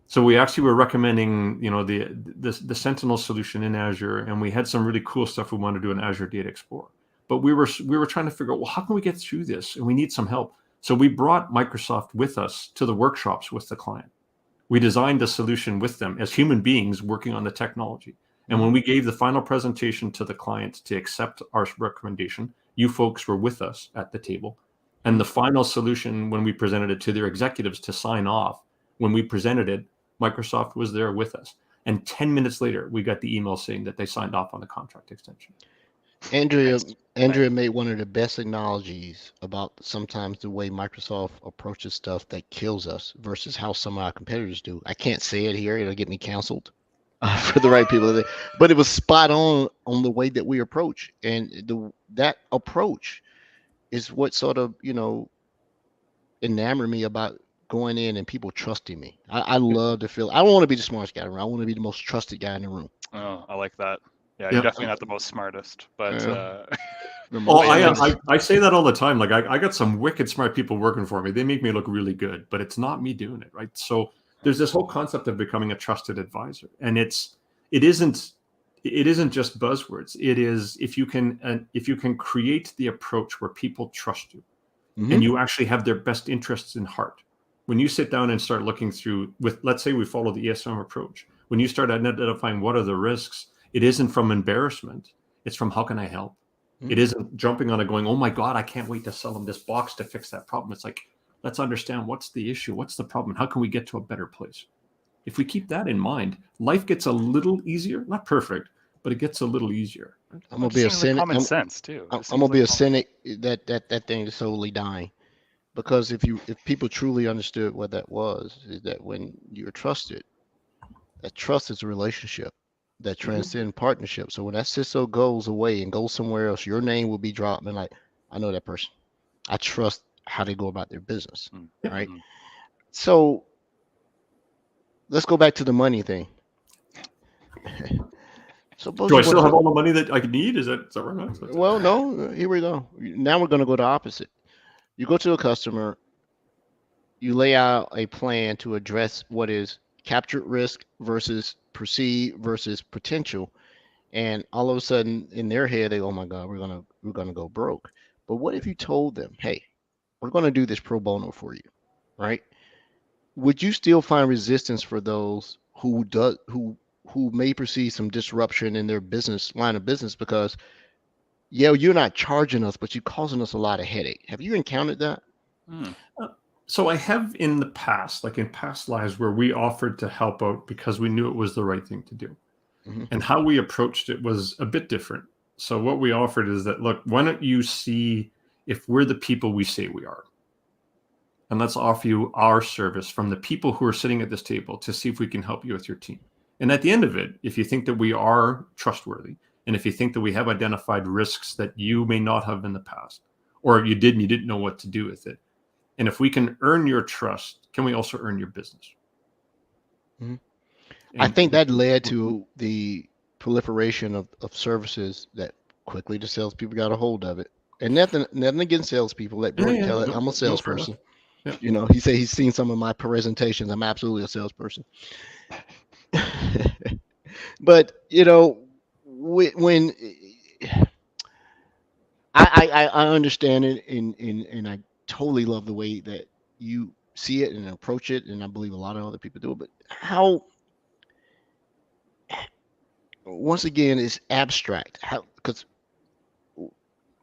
So we actually were recommending, you know, the Sentinel solution in Azure, and we had some really cool stuff we wanted to do in Azure Data Explorer. But we were trying to figure out, well, how can we get through this? And we need some help. So we brought Microsoft with us to the workshops with the client. We designed a solution with them as human beings working on the technology. And when we gave the final presentation to the client to accept our recommendation, you folks were with us at the table. And the final solution, when we presented it to their executives to sign off, when we presented it, Microsoft was there with us. And 10 minutes later, we got the email saying that they signed off on the contract extension. Andrea made one of the best analogies about sometimes the way Microsoft approaches stuff that kills us versus how some of our competitors do. I can't say it here; it'll get me canceled for the right people. But it was spot on the way that we approach, and that approach is what sort of enamored me about going in and people trusting me. I love to feel. I don't want to be the smartest guy around. I want to be the most trusted guy in the room. Oh, I like that. Yeah, Yeah. you're definitely not the most smartest, but I say that all the time. Like I got some wicked smart people working for me. They make me look really good, but it's not me doing it, right? So there's this whole concept of becoming a trusted advisor, and it isn't just buzzwords. It is if you can create the approach where people trust you, and you actually have their best interests in heart. When you sit down and start looking through let's say we follow the ESRM approach, when you start identifying what are the risks, it isn't from embarrassment. It's from how can I help? It isn't jumping on it going, oh my God, I can't wait to sell them this box to fix that problem. It's like, let's understand what's the issue, what's the problem, how can we get to a better place? If we keep that in mind, life gets a little easier, not perfect, but it gets a little easier. I'm gonna be a cynic. Common sense too. I'm gonna be a cynic. That thing is solely dying, because if people truly understood what that was, is that when you're trusted, that trust is a relationship that transcends partnership. So when that CISO goes away and goes somewhere else, your name will be dropped, and like, I know that person. I trust how they go about their business, right? So let's go back to the money thing. So do I still have all the money that I could need? Is that right? Well, no. Here we go. Now we're going to go the opposite. You go to a customer, you lay out a plan to address what is captured risk versus perceived versus potential, and all of a sudden in their head they go, oh my God, we're gonna go broke. But what if you told them, hey, we're going to do this pro bono for you, right? Would you still find resistance for those who may perceive some disruption in their line of business because, yeah, you're not charging us, but you're causing us a lot of headache? Have you encountered that? So I have in the past, like in past lives, where we offered to help out because we knew it was the right thing to do. And how we approached it was a bit different. So what we offered is that, look, why don't you see if we're the people we say we are? And let's offer you our service from the people who are sitting at this table to see if we can help you with your team. And at the end of it, if you think that we are trustworthy, and if you think that we have identified risks that you may not have in the past, or you did and you didn't know what to do with it, and if we can earn your trust, can we also earn your business? I think that led to the proliferation of services that quickly the salespeople got a hold of it. And nothing against salespeople. Let Jordan tell it. I'm a salesperson. He said he's seen some of my presentations. I'm absolutely a salesperson. But when I understand it, and I totally love the way that you see it and approach it, and I believe a lot of other people do it. But how, once again, it's abstract. Because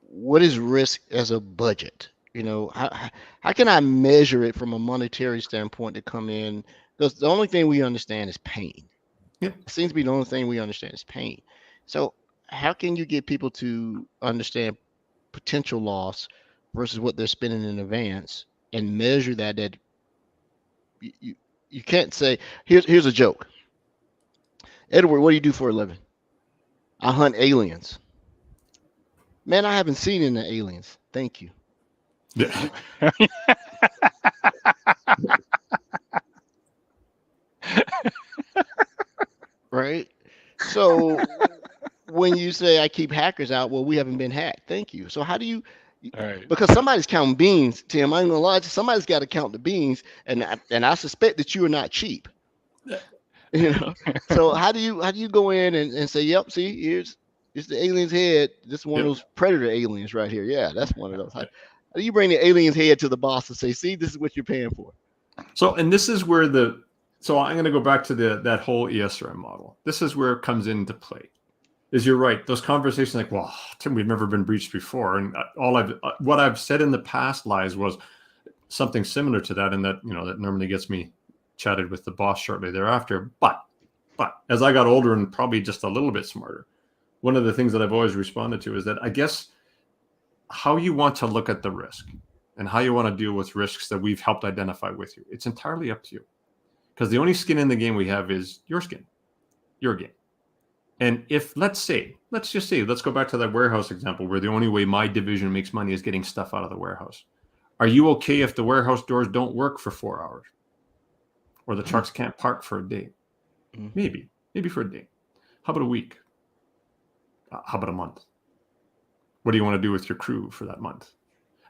what is risk as a budget? How can I measure it from a monetary standpoint to come in? Because the only thing we understand is pain. It seems to be the only thing we understand is pain. So how can you get people to understand potential loss versus what they're spending in advance and measure that you can't say, here's a joke. Edward, what do you do for a living? I hunt aliens. Man, I haven't seen any aliens. Thank you. Yeah. Right? So when you say I keep hackers out, well, we haven't been hacked. Thank you. So how do you? Right. Because somebody's counting beans, Tim. I ain't gonna lie to you. Somebody's got to count the beans, and I suspect that you are not cheap. So how do you go in and say, yep, see, here's the alien's head. This is one of those predator aliens right here. Yeah, that's one of those. How do you bring the alien's head to the boss and say, see, this is what you're paying for? So, and this is where so I'm going to go back to that whole ESRM model. This is where it comes into play. is you're right. Those conversations like, well, Tim, we've never been breached before. And what I've said in the past lies was something similar to that. And that, that normally gets me chatted with the boss shortly thereafter. But as I got older and probably just a little bit smarter, one of the things that I've always responded to is that I guess how you want to look at the risk and how you want to deal with risks that we've helped identify with you, it's entirely up to you. Because the only skin in the game we have is your skin, your game. And if, let's just say, let's go back to that warehouse example where the only way my division makes money is getting stuff out of the warehouse. Are you okay if the warehouse doors don't work for 4 hours? Or the trucks can't park for a day? Maybe for a day. How about a week? How about a month? What do you want to do with your crew for that month?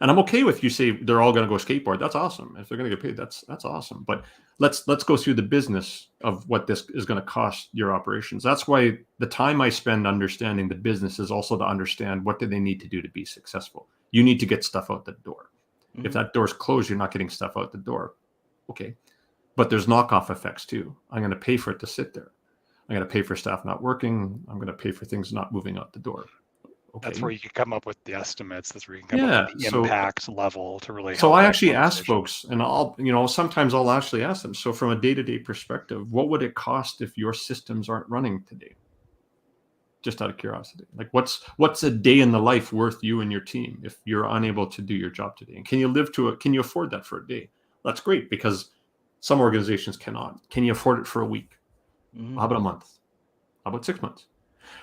And I'm okay with you say they're all going to go skateboard. That's awesome. If they're going to get paid, that's awesome. But let's go through the business of what this is going to cost your operations. That's why the time I spend understanding the business is also to understand what do they need to do to be successful. You need to get stuff out the door. If that door's closed, you're not getting stuff out the door. Okay. But there's knockoff effects too. I'm going to pay for it to sit there. I'm going to pay for staff not working. I'm going to pay for things not moving out the door. Okay. That's where you can come up with the estimates. That's where you can come up with the impact level to really help. So I actually ask folks, and sometimes I'll actually ask them, so from a day-to-day perspective, what would it cost if your systems aren't running today? Just out of curiosity. Like what's a day in the life worth you and your team if you're unable to do your job today? And can you afford that for a day? That's great, because some organizations cannot. Can you afford it for a week? How about a month? How about 6 months?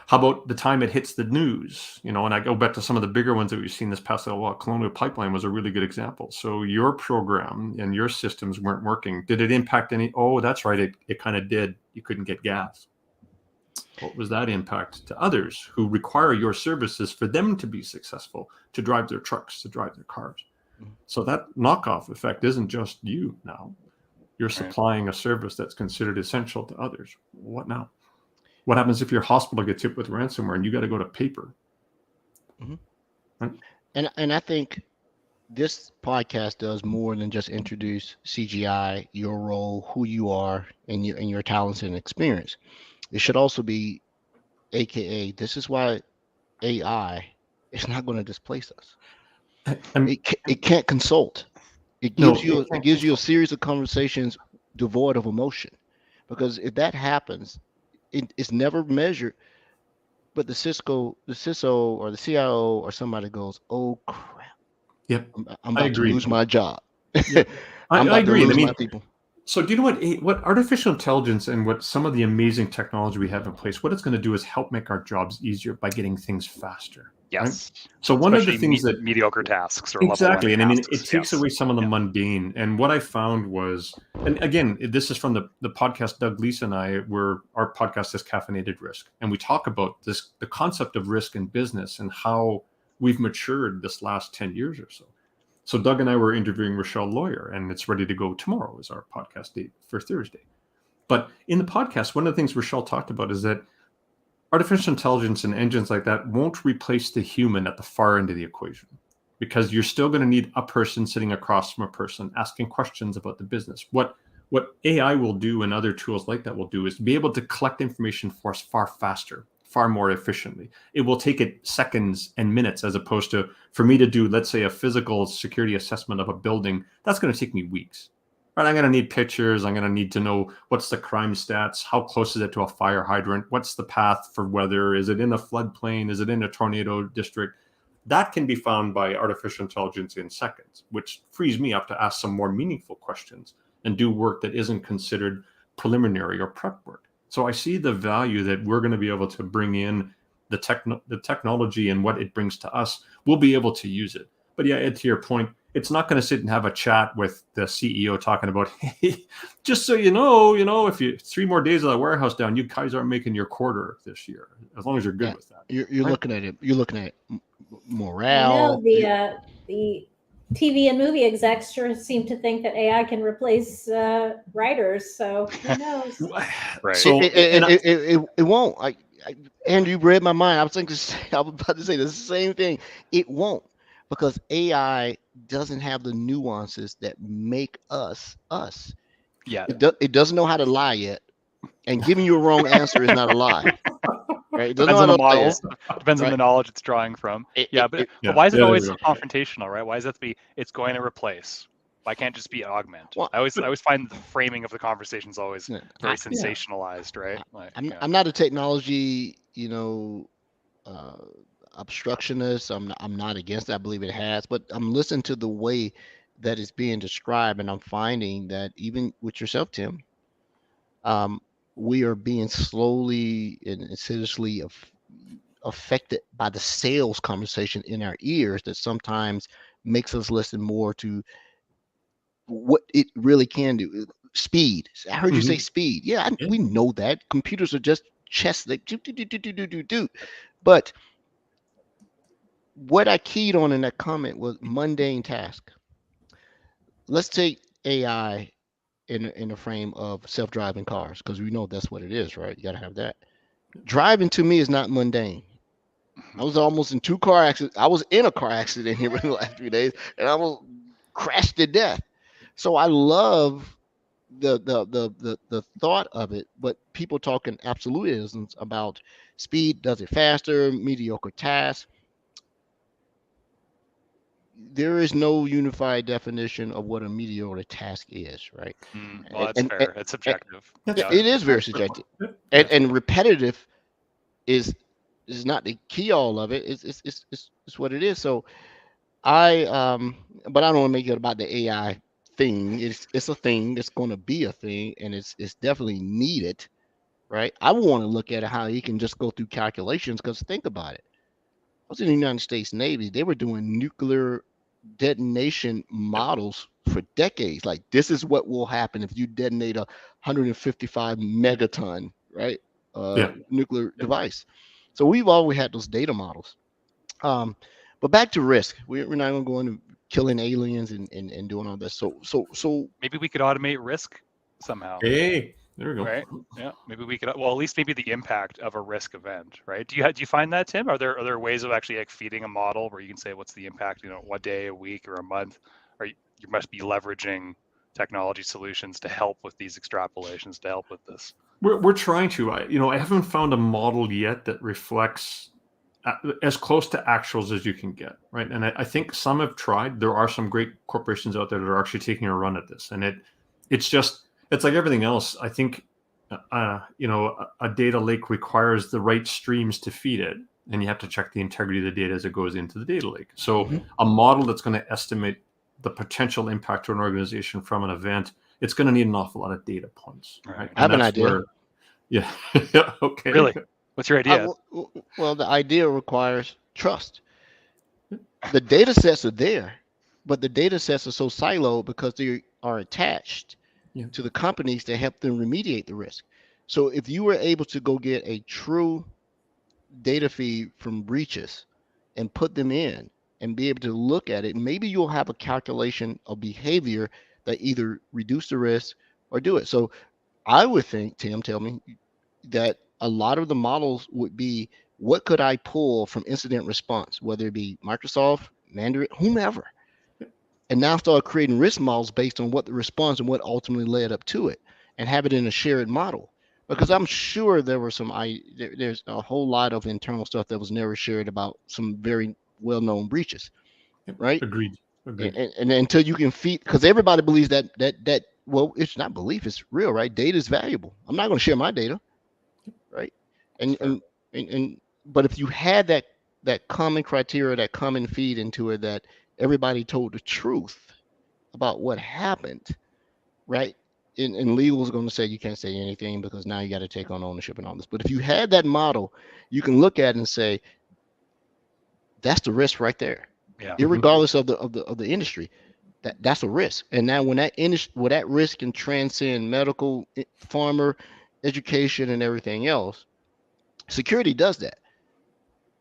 How about the time it hits the news? And I go back to some of the bigger ones that we've seen this past little while. Colonial Pipeline was a really good example. So your program and your systems weren't working. Did it impact any? Oh, that's right. It kind of did. You couldn't get gas. What was that impact to others who require your services for them to be successful, to drive their trucks, to drive their cars? So that knockoff effect isn't just you now. You're supplying a service that's considered essential to others. What now? What happens if your hospital gets hit with ransomware and you got to go to paper? Right? And I think this podcast does more than just introduce CGI, your role, who you are, and your talents and experience. It should also be, AKA, this is why AI is not going to displace us. It can't consult. It gives you a series of conversations devoid of emotion, because if that happens, it's never measured. But the CISO or the CIO or somebody goes, "Oh crap! Yep, I'm about to lose my job." Yep. I agree. My people. So do you know what artificial intelligence and what some of the amazing technology we have in place, what it's going to do is help make our jobs easier by getting things faster. Yes. Right? So one of the things that mediocre tasks or exactly, and tasks, it takes away some of the mundane. And what I found was, and again, this is from the podcast Doug Leese and I, where our podcast is Caffeinated Risk, and we talk about the concept of risk in business and how we've matured this last 10 years or so. So Doug and I were interviewing Rochelle Lawyer, and it's ready to go tomorrow is our podcast date for Thursday. But in the podcast, one of the things Rochelle talked about is that artificial intelligence and engines like that won't replace the human at the far end of the equation, because you're still going to need a person sitting across from a person asking questions about the business. What AI will do and other tools like that will do is be able to collect information for us far faster, far more efficiently. It will take it seconds and minutes, as opposed to for me to do, let's say, a physical security assessment of a building. That's going to take me weeks. Right? I'm going to need pictures. I'm going to need to know what's the crime stats, how close is it to a fire hydrant, what's the path for weather, is it in a floodplain, is it in a tornado district? That can be found by artificial intelligence in seconds, which frees me up to ask some more meaningful questions and do work that isn't considered preliminary or prep work. So I see the value that we're going to be able to bring in the technology and what it brings to us. We'll be able to use it. But yeah, Ed, to your point, it's not going to sit and have a chat with the CEO talking about, hey, just so you know, if you 3 more days of the warehouse down, you guys aren't making your quarter this year, as long as you're good with that. You're right? looking at it. You're looking at morale. The TV and movie execs sure seem to think that AI can replace writers. So who knows? Right. So it won't. Andrew, you read my mind. I was about to say the same thing. It won't, because AI doesn't have the nuances that make us us. Yeah. It doesn't know how to lie yet, and giving you a wrong answer is not a lie. right? It doesn't Depends know on how the to say it, models. Depends on right? the knowledge it's drawing from. It, Yeah, it, but why is it there always we so go. confrontational, right? Why does it have to be? It's going to replace. Why can't it just be augment? well, I always find the framing of the conversation is always yeah, very Yeah. sensationalized, right? Like, I'm yeah. I'm not a technology, uh, obstructionist. I'm not against it. I believe it has, but I'm listening to the way that it's being described, and I'm finding that even with yourself, Tim, um, we are being slowly and seriously affected by the sales conversation in our ears that sometimes makes us listen more to what it really can do. Speed. I heard you say Mhm. speed. Yeah, Yeah. we know that computers are just chess. They do. But what I keyed on in that comment was mundane task. Let's take AI in the frame of self-driving cars because we know that's what it is, right? You got to have that. Driving to me is not mundane. I was almost in 2 car accidents. I was in a car accident here in the last 3 days, and I almost crashed to death. So I love the thought of it, but people talking absolutisms about speed does it faster, mediocre tasks. There is no unified definition of what a mediocre task is, right? Well, that's And fair. It's and subjective. That's yeah, Yeah. it fair. is very That's a fair point. subjective, Yeah. and That's fair. and repetitive is not the key all of it. It's what it is. So but I don't want to make it about the AI thing. It's a thing. It's going to be a thing, and it's definitely needed, right? I want to look at how he can just go through calculations because think about it. I was in the United States Navy. They were doing nuclear detonation models for decades. Like this is what will happen if you detonate a 155 megaton, right? Yeah. Nuclear Yeah. device. So we've always had those data models. Um, but back to risk. We're not going to go into killing aliens and doing all this. So Maybe we could automate risk somehow. Hey, there we go. Right. Yeah. Maybe we could. Well, at least maybe the impact of a risk event. Right. Do you find that, Tim? Are there ways of actually like feeding a model where you can say what's the impact? What day, a week, or a month? Or you must be leveraging technology solutions to help with these extrapolations to help with this. We're trying to. I haven't found a model yet that reflects as close to actuals as you can get, right? And I think some have tried. There are some great corporations out there that are actually taking a run at this, and it's like everything else. I think a data lake requires the right streams to feed it, and you have to check the integrity of the data as it goes into the data lake. So a model that's going to estimate the potential impact to an organization from an event, it's going to need an awful lot of data points. Right? I have an idea. Yeah. Okay. Really? What's your idea? Well, the idea requires trust. The data sets are there, but the data sets are so siloed because they are attached to the companies that help them remediate the risk. So if you were able to go get a true data feed from breaches and put them in and be able to look at it, maybe you'll have a calculation of behavior that either reduce the risk or do it. So I would think, Tim, tell me, that a lot of the models would be what could I pull from incident response, whether it be Microsoft, Mandarin, whomever, and now start creating risk models based on what the response and what ultimately led up to it, and have it in a shared model. Because I'm sure there were there's a whole lot of internal stuff that was never shared about some very well-known breaches, right? Agreed. And until you can feed, because everybody believes that well, it's not belief, it's real, right? Data is valuable. I'm not going to share my data, right? And but if you had that common criteria, that common feed into it, that everybody told the truth about what happened, right? And legal is going to say you can't say anything because now you got to take on ownership and all this. But if you had that model, you can look at it and say that's the risk right there, Yeah. irregardless of the industry. That's a risk. And now when that risk can transcend medical, farmer, education, and everything else, security does that.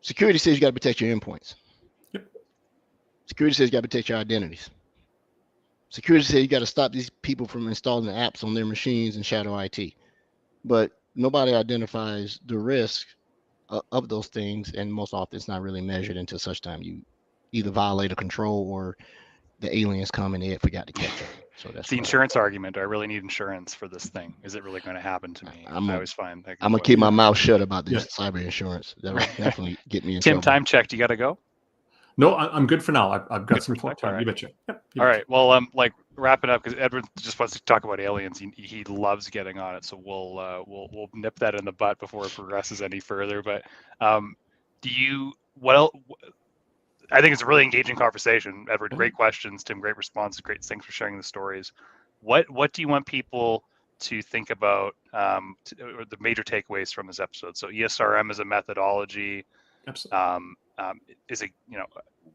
Security says you got to protect your endpoints. Yep. Security says you got to protect your identities. Security says you got to stop these people from installing the apps on their machines and shadow IT. But nobody identifies the risk of those things, and most often it's not really measured until such time you either violate a control or the aliens come and they forgot to catch us. So that's It's the insurance argument. Do I really need insurance for this thing? Is it really going to happen to me? I always find that. I'm gonna keep my mouth shut about this cyber insurance. That'll definitely get me in Tim, trouble. time checked. You got to go. No, I'm good for now. I've got some time. All right. You betcha. Yep, you All betcha. right. Well, like wrap it up because Edward just wants to talk about aliens. He loves getting on it, so we'll nip that in the butt before it progresses any further. But I think it's a really engaging conversation. Edward, great questions. Tim, great responses. Great, thanks for sharing the stories. What do you want people to think about, or the major takeaways from this episode? So ESRM is a methodology. Absolutely. Is it,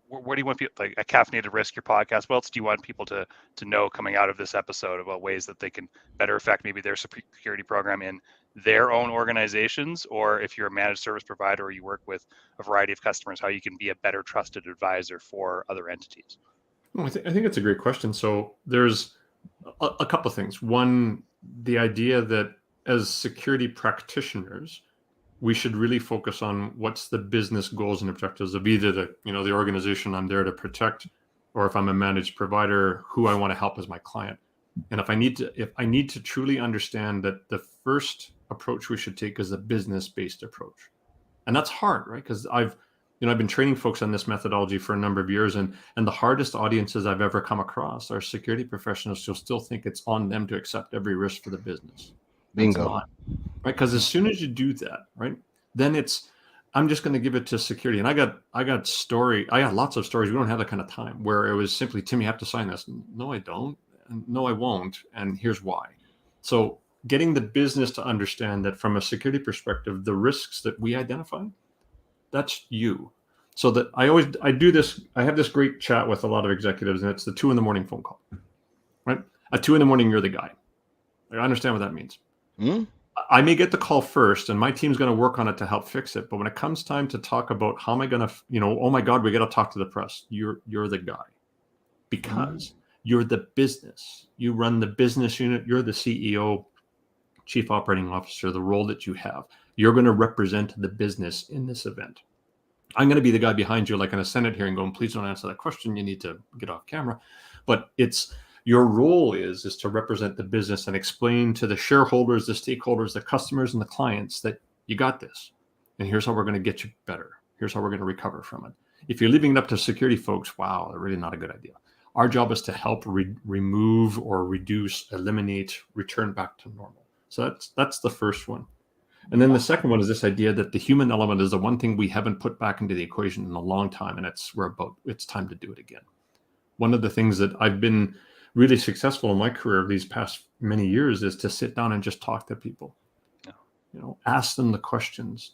where do you want people, like a caffeinated risk, your podcast? What else do you want people to know coming out of this episode about ways that they can better affect maybe their security program in their own organizations, or if you're a managed service provider or you work with a variety of customers, how you can be a better trusted advisor for other entities? Well, I think it's a great question. So there's a couple of things. One, the idea that as security practitioners, we should really focus on what's the business goals and objectives of either the organization I'm there to protect, or if I'm a managed provider, who I want to help as my client. And if I need to truly understand that, the first approach we should take is a business-based approach. And that's hard, right? Because I've been training folks on this methodology for a number of years, and the hardest audiences I've ever come across are security professionals who still think it's on them to accept every risk for the business. Bingo. Not, right? Because as soon as you do that, right, then I'm just going to give it to security. And I got lots of stories. We don't have that kind of time where it was simply, Tim, you have to sign this. No, I don't. No, I won't. And here's why. So getting the business to understand that from a security perspective, the risks that we identify, that's you. So that I do this, I have this great chat with a lot of executives, and it's the 2 a.m. phone call, right? At 2 a.m, you're the guy. I understand what that means. Mm-hmm. I may get the call first, and my team's going to work on it to help fix it. But when it comes time to talk about how am I going to, oh my God, we got to talk to the press. You're the guy, because you're the business. You run the business unit. You're the CEO, chief operating officer, the role that you have. You're going to represent the business in this event. I'm going to be the guy behind you, like in a Senate hearing, going, please don't answer that question. You need to get off camera. But your role is to represent the business and explain to the shareholders, the stakeholders, the customers, and the clients that you got this. And here's how we're going to get you better. Here's how we're going to recover from it. If you're leaving it up to security folks, wow, they're really not a good idea. Our job is to help remove or reduce, eliminate, return back to normal. So that's the first one. And then the second one is this idea that the human element is the one thing we haven't put back into the equation in a long time, and it's time to do it again. One of the things that I've been really successful in my career these past many years is to sit down and just talk to people. Ask them the questions.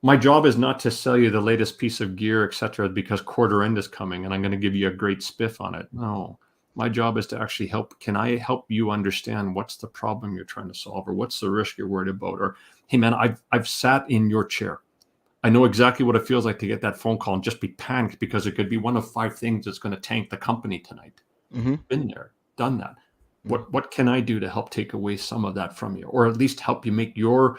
My job is not to sell you the latest piece of gear, et cetera, because quarter end is coming and I'm going to give you a great spiff on it. No, my job is to actually help. Can I help you understand what's the problem you're trying to solve, or what's the risk you're worried about? Or, hey man, I've sat in your chair. I know exactly what it feels like to get that phone call and just be panicked because it could be one of 5 things that's going to tank the company tonight. Mm-hmm. Been there, done that. What can I do to help take away some of that from you, or at least help you make your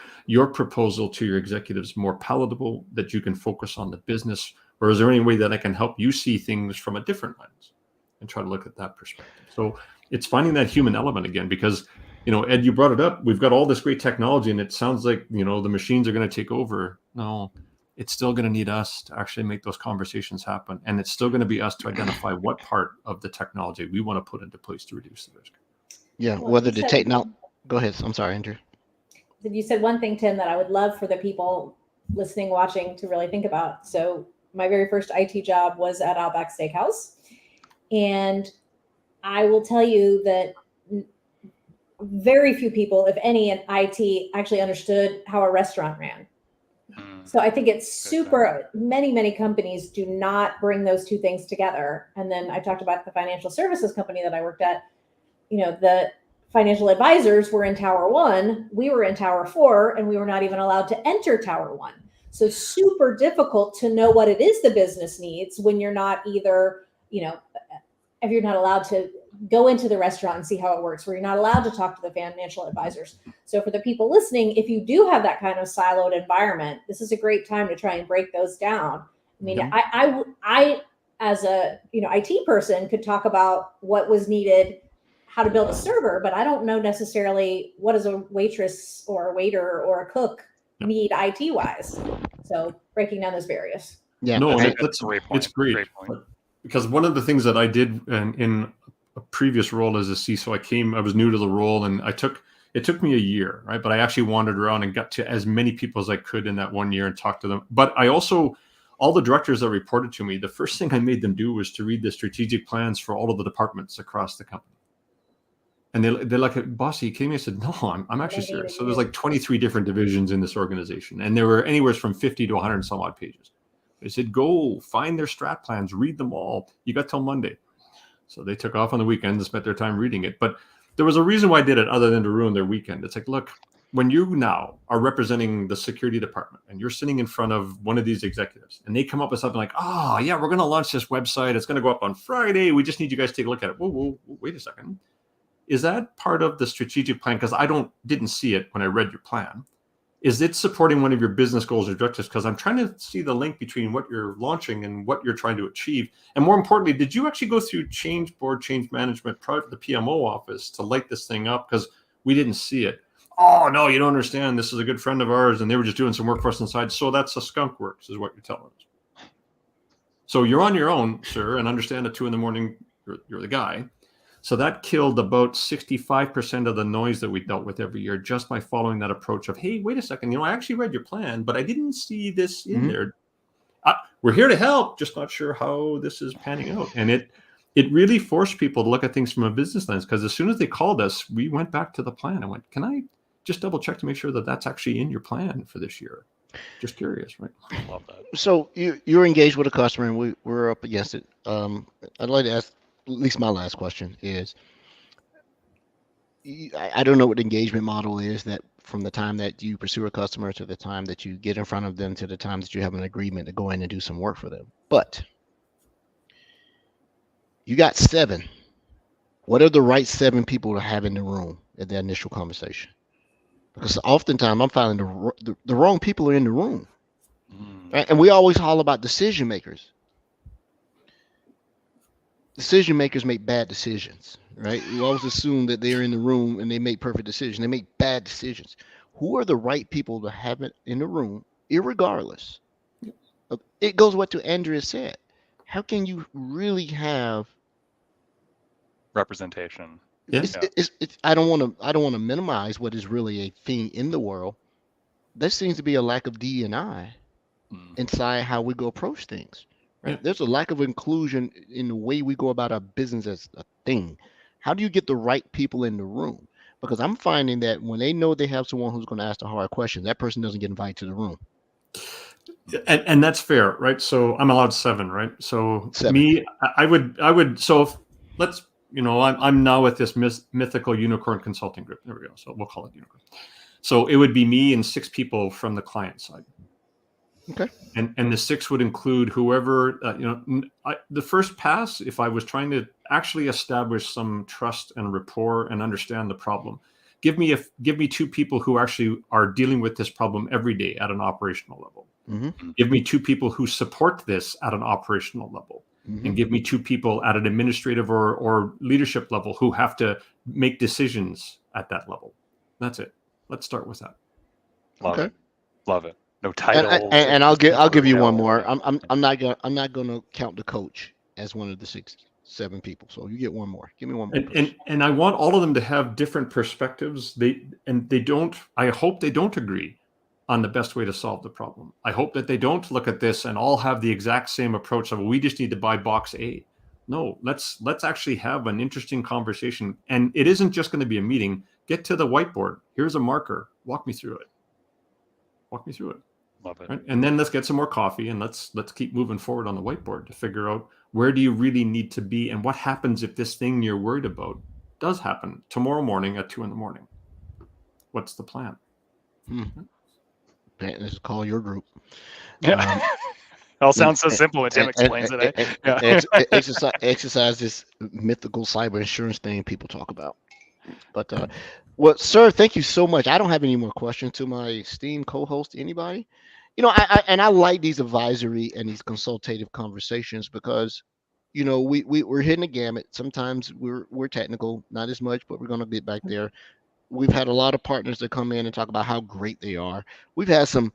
proposal to your executives more palatable, that you can focus on the business? Or is there any way that I can help you see things from a different lens and try to look at that perspective? So it's finding that human element again, because, Ed, you brought it up. We've got all this great technology and it sounds like, the machines are going to take over. No, it's still going to need us to actually make those conversations happen. And it's still going to be us to identify what part of the technology we want to put into place to reduce the risk. Yeah, whether the technology. Go ahead. I'm sorry, Andrew. You said one thing, Tim, that I would love for the people listening, watching to really think about. So my very first IT job was at Outback Steakhouse. And I will tell you that very few people, if any, in IT actually understood how a restaurant ran. So I think it's super, many companies do not bring those two things together. And then I talked about the financial services company that I worked at. The financial advisors were in Tower 1, we were in Tower 4, and we were not even allowed to enter Tower 1. So super difficult to know what it is the business needs when you're not either, if you're not allowed to go into the restaurant and see how it works, where you're not allowed to talk to the financial advisors. So for the people listening, if you do have that kind of siloed environment, this is a great time to try and break those down. I mean, I as a IT person could talk about what was needed, how to build a server, but I don't know necessarily what does a waitress or a waiter or a cook need IT wise. So breaking down those barriers. Yeah, No, That's and a great point. it's great. Great point. Because one of the things that I did in a previous role as a CISO, I was new to the role, and it took me a year, right? But I actually wandered around and got to as many people as I could in that 1 year and talked to them. But I also, all the directors that reported to me, the first thing I made them do was to read the strategic plans for all of the departments across the company. And they're like, boss, are you kidding me? I said, no, I'm actually serious. So there's like 23 different divisions in this organization, and there were anywhere from 50 to 100 and some odd pages. They said, go find their strat plans, read them all. You got till Monday. So they took off on the weekend and spent their time reading it. But there was a reason why I did it other than to ruin their weekend. It's like, look, when you now are representing the security department and you're sitting in front of one of these executives and they come up with something like, oh, yeah, we're going to launch this website. It's going to go up on Friday. We just need you guys to take a look at it. Whoa, wait a second. Is that part of the strategic plan? Because I didn't see it when I read your plan. Is it supporting one of your business goals or objectives? Because I'm trying to see the link between what you're launching and what you're trying to achieve. And more importantly, did you actually go through change management prior to the PMO office to light this thing up? Because we didn't see it. Oh, no, you don't understand. This is a good friend of ours, and they were just doing some work for us inside. So that's a skunk works, is what you're telling us. So you're on your own, sir, and understand at 2 a.m, you're the guy. So that killed about 65% of the noise that we dealt with every year just by following that approach of, hey, wait a second, I actually read your plan, but I didn't see this in there. We're here to help, just not sure how this is panning out. And it really forced people to look at things from a business lens, because as soon as they called us, we went back to the plan and went, can I just double check to make sure that that's actually in your plan for this year? Just curious, right? Love that. So you're engaged with a customer and we're up against it. I'd like to ask, at least my last question is, I don't know what the engagement model is, that from the time that you pursue a customer to the time that you get in front of them to the time that you have an agreement to go in and do some work for them. But you got 7. What are the right 7 people to have in the room at the initial conversation? Because oftentimes I'm finding the wrong people are in the room. Right? And we always holler about decision makers. Decision makers make bad decisions, right? We always assume that they're in the room and they make perfect decisions. They make bad decisions. Who are the right people to have it in the room, irregardless? It goes what to Andrea said. How can you really have Representation? I don't want to minimize what is really a thing in the world. There seems to be a lack of D&I inside how we go approach things. Right? There's a lack of inclusion in the way we go about our business as a thing. How do you get the right people in the room? Because I'm finding that when they know they have someone who's going to ask the hard question, that person doesn't get invited to the room. And that's fair, right? So I'm allowed 7, right? So 7. Me, I would. So let's, I'm now with this mythical unicorn consulting group. There we go. So we'll call it unicorn. So it would be me and 6 people from the client side. Okay. And the 6 would include whoever, the first pass, if I was trying to actually establish some trust and rapport and understand the problem, give me 2 people who actually are dealing with this problem every day at an operational level. Mm-hmm. Give me 2 people who support this at an operational level. Mm-hmm. And give me 2 people at an administrative or leadership level who have to make decisions at that level. That's it. Let's start with that. Love it. No title. And I'll give you one more. I'm not gonna count the coach as one of the 7 people. So you get one more. Give me one more. And I want all of them to have different perspectives. I hope they don't agree on the best way to solve the problem. I hope that they don't look at this and all have the exact same approach of, we just need to buy box A. No, let's actually have an interesting conversation. And it isn't just going to be a meeting. Get to the whiteboard. Here's a marker. Walk me through it. Love it. Right? And then let's get some more coffee and let's keep moving forward on the whiteboard to figure out, where do you really need to be and what happens if this thing you're worried about does happen tomorrow morning at 2 a.m. What's the plan? Let's call your group. Yeah. All sounds so simple when Tim explains it. Exercise this mythical cyber insurance thing people talk about. But well, sir, thank you so much. I don't have any more questions to my esteemed co-host. Anybody? I like these advisory and these consultative conversations, because you know, we're hitting the gamut. Sometimes we're technical, not as much, but we're going to get back there. We've had a lot of partners that come in and talk about how great they are. We've had some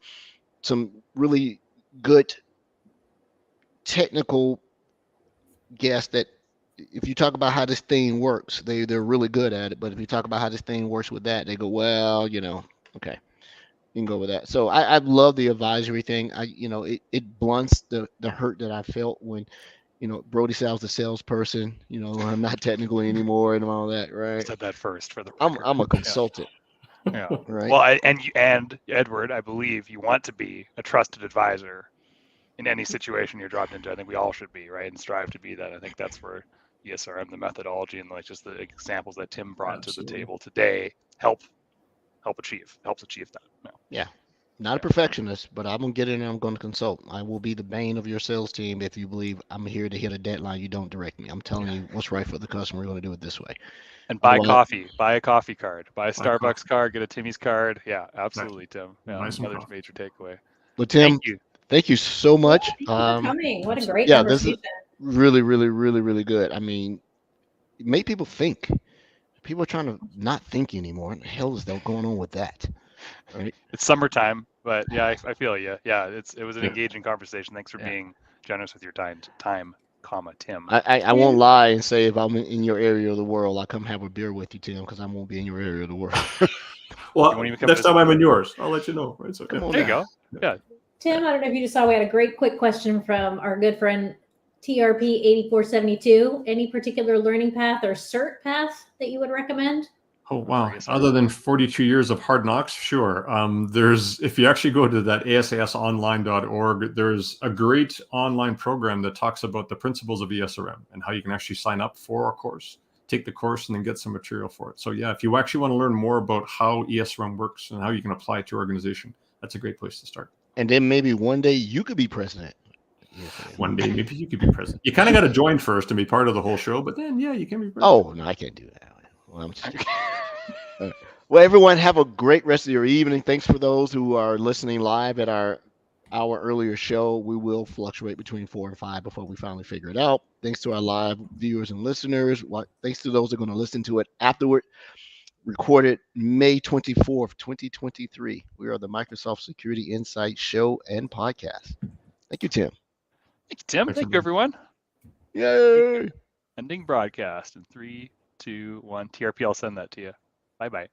really good technical guests that if you talk about how this thing works, they're really good at it. But if you talk about how this thing works with that, they go, well, you know, okay, you can go with that. So I love the advisory thing. You know, it blunts the hurt that I felt when, you know, Brody said I was the salesperson, you know, I'm not technical anymore and all that, I right? said that first for the I'm record. a consultant, Yeah. right? Well, and Edward, I believe you want to be a trusted advisor in any situation you're dropped into. I think we all should be, right, and strive to be that. I think that's where ESRM, the methodology, and like just the examples that Tim brought to the table today helps achieve that. Yeah. Not a perfectionist, but I'm gonna get in and I'm gonna consult. I will be the bane of your sales team if you believe I'm here to hit a deadline. You don't direct me. I'm telling you what's right for the customer. We're gonna do it this way. And buy Otherwise- coffee, buy a coffee card, buy a Buy coffee. Starbucks card, get a Timmy's card. Yeah, absolutely, Tim. Yeah, Buy some another coffee. major takeaway. But Tim, Thank you. so much. Thank you for coming. What a great yeah, this conversation. is really good. I mean, it made people think. People are trying to not think anymore. What the hell is that going on with that? Right? It's summertime, but yeah, I feel you. Yeah, it was an Yeah. engaging conversation. Thanks for Yeah. being generous with your time, comma, Tim. I won't lie and say if I'm in your area of the world, I'll come have a beer with you, Tim, because I won't be in your area of the world. Well, won't even come next visit time I'm me. in yours, I'll let you know. Right? So, Come on There you down. go. Yeah. Tim, I don't know if you just saw, we had a great quick question from our good friend TRP 8472. Any particular learning path or cert path that you would recommend? Oh wow! Yes, Other than 42 years of hard knocks, sure. There's if you actually go to that ASISonline.org, there's a great online program that talks about the principles of ESRM and how you can actually sign up for a course, take the course, and then get some material for it. So yeah, if you actually want to learn more about how ESRM works and how you can apply it to your organization, that's a great place to start. And then maybe one day you could be president. One day, maybe you could be president. You kind of got to join first and be part of the whole show, but then yeah, you can be president. Oh no, I can't do that. Well, I'm just well, everyone have a great rest of your evening. Thanks for those who are listening live at our hour earlier show. We will fluctuate between 4 and 5 before we finally figure it out. Thanks to our live viewers and listeners. Thanks to those who are going to listen to it afterward. Recorded May 24th, 2023. We are the Microsoft Security Insight Show and Podcast. Thank you, Tim. Thank you, Tim. Thank you, everyone. Yay! Ending broadcast in 3, 2, 1. TRP, I'll send that to you. Bye-bye.